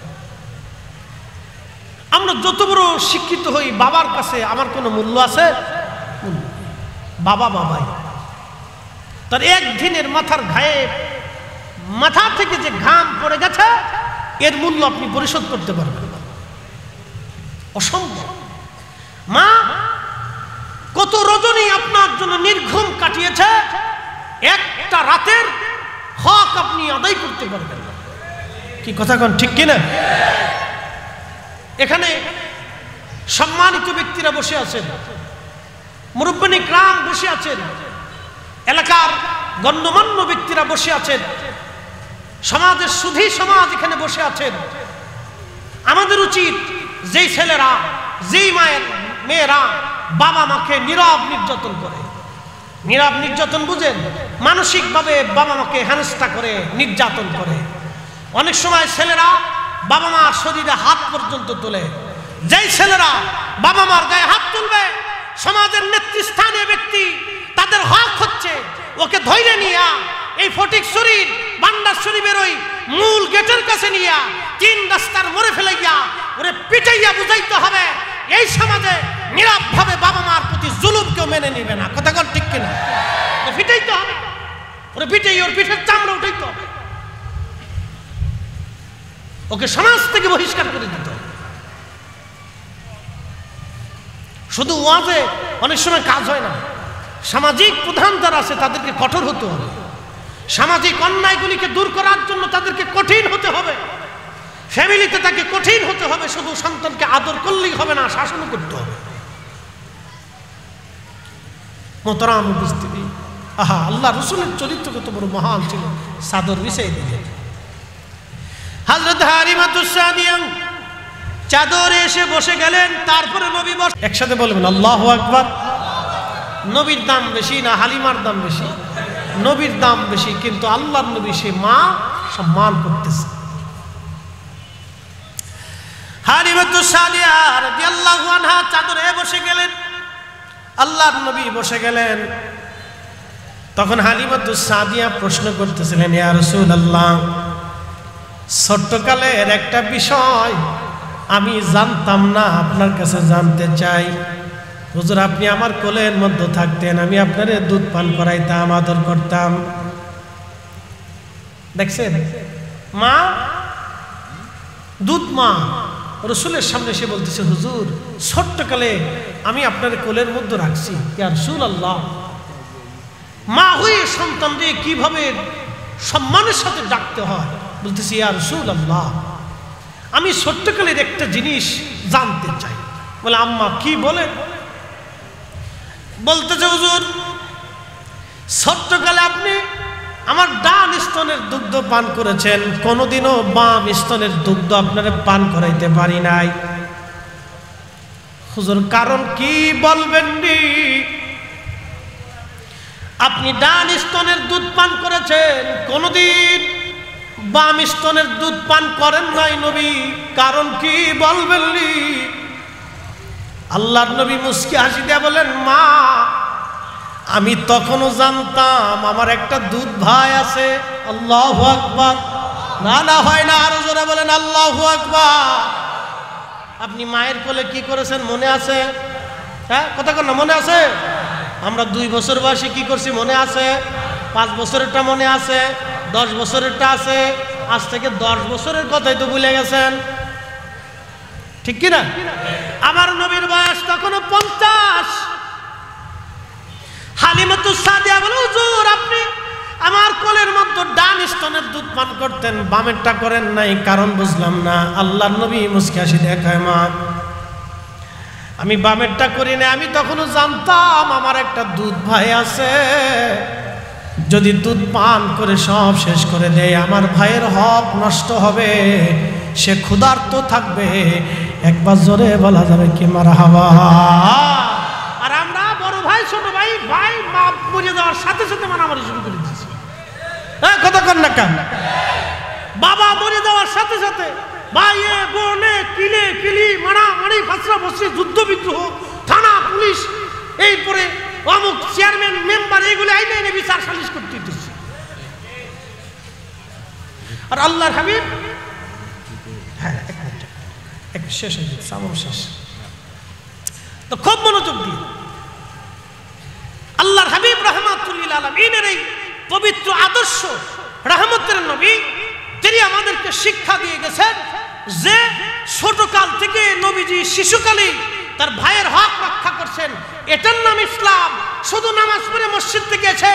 আমরা যত বড় শিক্ষিত হই, বাবার কাছে আমার কোনো মূল্য আছে? বাবা বাবাই। তার একদিনের মাথার ঘায়ে, মাথা থেকে যে ঘাম পড়ে গেছে, এর মূল্য আপনি পরিশোধ করতে পারবেন না, অসম্ভব। মা কত রজনী আপনার জন্য নির্ঘুম কাটিয়েছে, একটা রাতের হক আপনি আদায় করতে পারবেন না। কি কথা কোন ঠিক কিনা? এখানে সম্মানিত ব্যক্তিরা বসে আছেন, মুরব্বিনী کرام বসে আছেন, এলাকার গণ্যমান্য ব্যক্তিরা বসে আছেন, সমাজের সুধী সমাজ এখানে বসে আছেন। আমাদের উচিত, যেই ছেলেরা, যেই মায়ের মেয়েরা বাবা মাকে নীরব নির্যাতন করে, নীরব নির্যাতন বুঝেন, মানসিকভাবে বাবা মাকে হেনস্থা করে, নির্যাতন করে। অনেক সময় ছেলেরা বাবা মার শরীরে হাত পর্যন্ত তোলে। যেই ছেলেরা বাবা মার গায়ে হাত তুলবে, সমাজের নেতৃস্থানীয় ব্যক্তি, তাদের হক হচ্ছে ওকে ধৈর্য নিয়া এই ফটিকছড়ির বান্ডার শরীফের ওই মূল গেটের কাছে নিয়া 3 রাস্তার মোড়ে ফেলাইয়া ওরে পিটাইয়া বুঝাইতে হবে, এই সমাজে নীরবভাবে বাবা মার প্রতি জুলুম কেউ মেনে নিবে না। কথা কন ঠিক কিনা? পিটাইতে হবে, ওরে পিটাই ওর পিঠের চামড়া উঠাইতে হবে, ওকে সমাজ থেকে বহিষ্কার করে দিতে হবে। শুধু ওয়াজে অনেক সময় কাজ হয় না, সামাজিক প্রধান যারা আছে তাদেরকে কঠোর হতে হবে, সামাজিক অন্যায়গুলিকে দূর করার জন্য তাদেরকে কঠিন হতে হবে, ফ্যামিলিতে তাকে কঠিন হতে হবে। শুধু সন্তানকে আদর করলেই হবে না, শাসনও করতে হবে। মোহতারাম উপস্থিতি, আহা, আল্লাহ রাসূলের চরিত্র কত বড় মহান ছিল, চাদর বিছিয়ে দিলেন। হযরত হালিমাতুস সাদিয়া চাদরে এসে বসে গেলেন, তারপরে নবী বসে। একসাথে বলবেন আল্লাহু আকবার। নবীর দাম বেশি না হালিমার দাম বেশি? নবীর দাম বেশি, কিন্তু আল্লাহর নবী সে মা সম্মান করতেছে। হালিমাতু সাদিয়া রাদিয়াল্লাহু আনহা চাদরে বসে গেলেন, আল্লাহর নবী বসে গেলেন। তখন হালিমাতু সাদিয়া প্রশ্ন করতেছিলেন, ইয়া রাসূলুল্লাহ, ছোট্টকালের একটা বিষয় আমি জানতাম না, আপনার কাছে জানতে চাই। হুজুর, আপনি আমার কোলের মধ্যে থাকতেন, আমি আপনারে দুধ পান করাইতাম, আদর করতাম। দেখছেন মা, দুধ মা রসুলের সামনে এসে বলতেছে, হুজুর ছোট্টকালে আমি আপনার কোলের মধ্যে রাখছি। ইয়া রাসূলুল্লাহ, মা হয়ে সন্তানকে কিভাবে সম্মানের সাথে ডাকতে হয় বলতেছি, ইয়া রাসূলুল্লাহ, আমি ছোট্টকালের একটা জিনিস জানতে চাই। বলে, আম্মা কি বলেন? বলতেছে, হুজুর ছোট্টকালে আপনি আমার ডান স্তনের দুগ্ধ পান করেছেন, কোনোদিনও বাম স্তনের দুগ্ধ আপনারে পান করাইতে পারি নাই। হুজুর কারণ কি বলবেন নি? আপনি ডান স্তনের দুধ পান করেছেন, কোনোদিন বাম স্তনের দুধ পান করেন নাই নবী, কারণ কি বলবেন নি? আল্লাহর নবী মুস্কি হাসি দিয়ে বলেন, মা আমি তখনও জানতাম আমার একটা দুধ ভাই আছে। আল্লাহু আকবার। না না হয় না, আরো জোরে বলেন আল্লাহু আকবার। আপনি মায়ের কোলে কি করেছেন মনে আছে? হ্যাঁ, কথা কন না, মনে আছে? আমরা 2 বছর বয়সে কি করছি মনে আছে? 5 বছরেরটা মনে আছে, 10 বছরেরটা আছে। আজ থেকে 10 বছরের কথাই তো ভুলে গেছেন, ঠিক কিনা? আমার নবীর বয়স তখনও 50। হালিমাতু সাদিয়া বলে, হুজুর আপনি আমার কোলের মধ্যে ডান স্তনের দুধ পান করতেন, বামেরটা করেন নাই, কারণ বুঝলাম না। আল্লাহর নবী মুস্কি হাসি দেখায়, মা আমি বামেরটা করি না, আমি তখনও জানতাম আমার একটা দুধ ভাই আছে, যদি দুধ পান করে সব শেষ করে দেয় আমার ভাইয়ের হক নষ্ট হবে, সে ক্ষুধার্ত থাকবে। একবার জোরে বলা যাবে কি মারহাবা? আর আমরা বড় ভাই ছোট ভাই ভাই মা মরে যাওয়ার সাথে সাথে মারামারি শুরু করে দিয়েছি। হ্যাঁ, কথা কন না কেন? বাবা মরে যাওয়ার সাথে সাথে ভাইয়ে বোনে কিলে কিলি মারামারি ফাঁসরা বসে যুদ্ধ বিদ্রোহ, থানা পুলিশ, এরপরে অমুক চেয়ারম্যান মেম্বার, এগুলো আইনে এনে বিচার সালিশ করতে দিতেছে। আর আল্লাহর হাবিব, হ্যাঁ এক শেষ হয়ে যাচ্ছে, আমার শেষ তো খুব মনোযোগ দিয়ে আল্লাহর হাবিব রাহমাতুল লিল আলামিনের এই পবিত্র আদর্শ রহমতের নবী, তিনি আমাদেরকে শিক্ষা দিয়ে গেছেন যে ছোটকাল থেকে নবীজি শিশুকালে তার ভাইয়ের হক রক্ষা করছেন। এটার নাম ইসলাম। শুধু নামাজ পড়ে মসজিদ থেকে এসে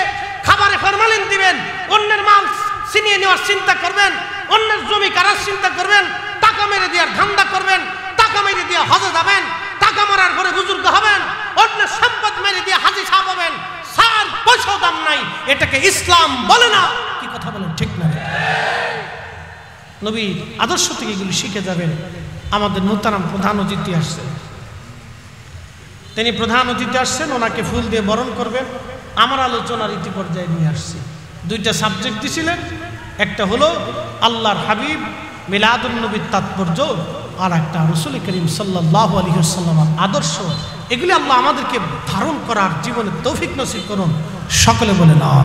খাবারে ফরমালিন দিবেন, অন্যের মাল ছিনিয়ে নেওয়ার চিন্তা করবেন, অন্যের জমি কারার চিন্তা করবেন, টাকা মেরে দেওয়ার ধান্দা করবেন, টাকা মেরে দিয়ে হজে যাবেন, টাকা মারার পরে বুজুর্গ হবেন, অন্যের সম্পদ মেরে দিয়ে হাজি সাহেব হবেন, সার পয়সাও দাম নাই, এটাকে ইসলাম বলে না। কি কথা বলেন, ঠিক না? নবী আদর্শ থেকে এগুলি শিখে যাবেন। আমাদের মোহতারাম প্রধান অতিথি আসছেন, তিনি প্রধান অতিথি আসছেন, ওনাকে ফুল দিয়ে বরণ করবেন। আমার আলোচনার ইতি পর্যায়ে নিয়ে আসছি। 2টা সাবজেক্ট দিছিলেন, একটা হলো আল্লাহর হাবিব মিলাদুন নবীর তাৎপর্য, আর একটা রাসূল করিম সাল্লাল্লাহু আলাইহি ওয়াসাল্লামের আদর্শ। এগুলি আল্লাহ আমাদেরকে ধারণ করার জীবনে তৌফিক নসিব করুন, সকলে বলে না।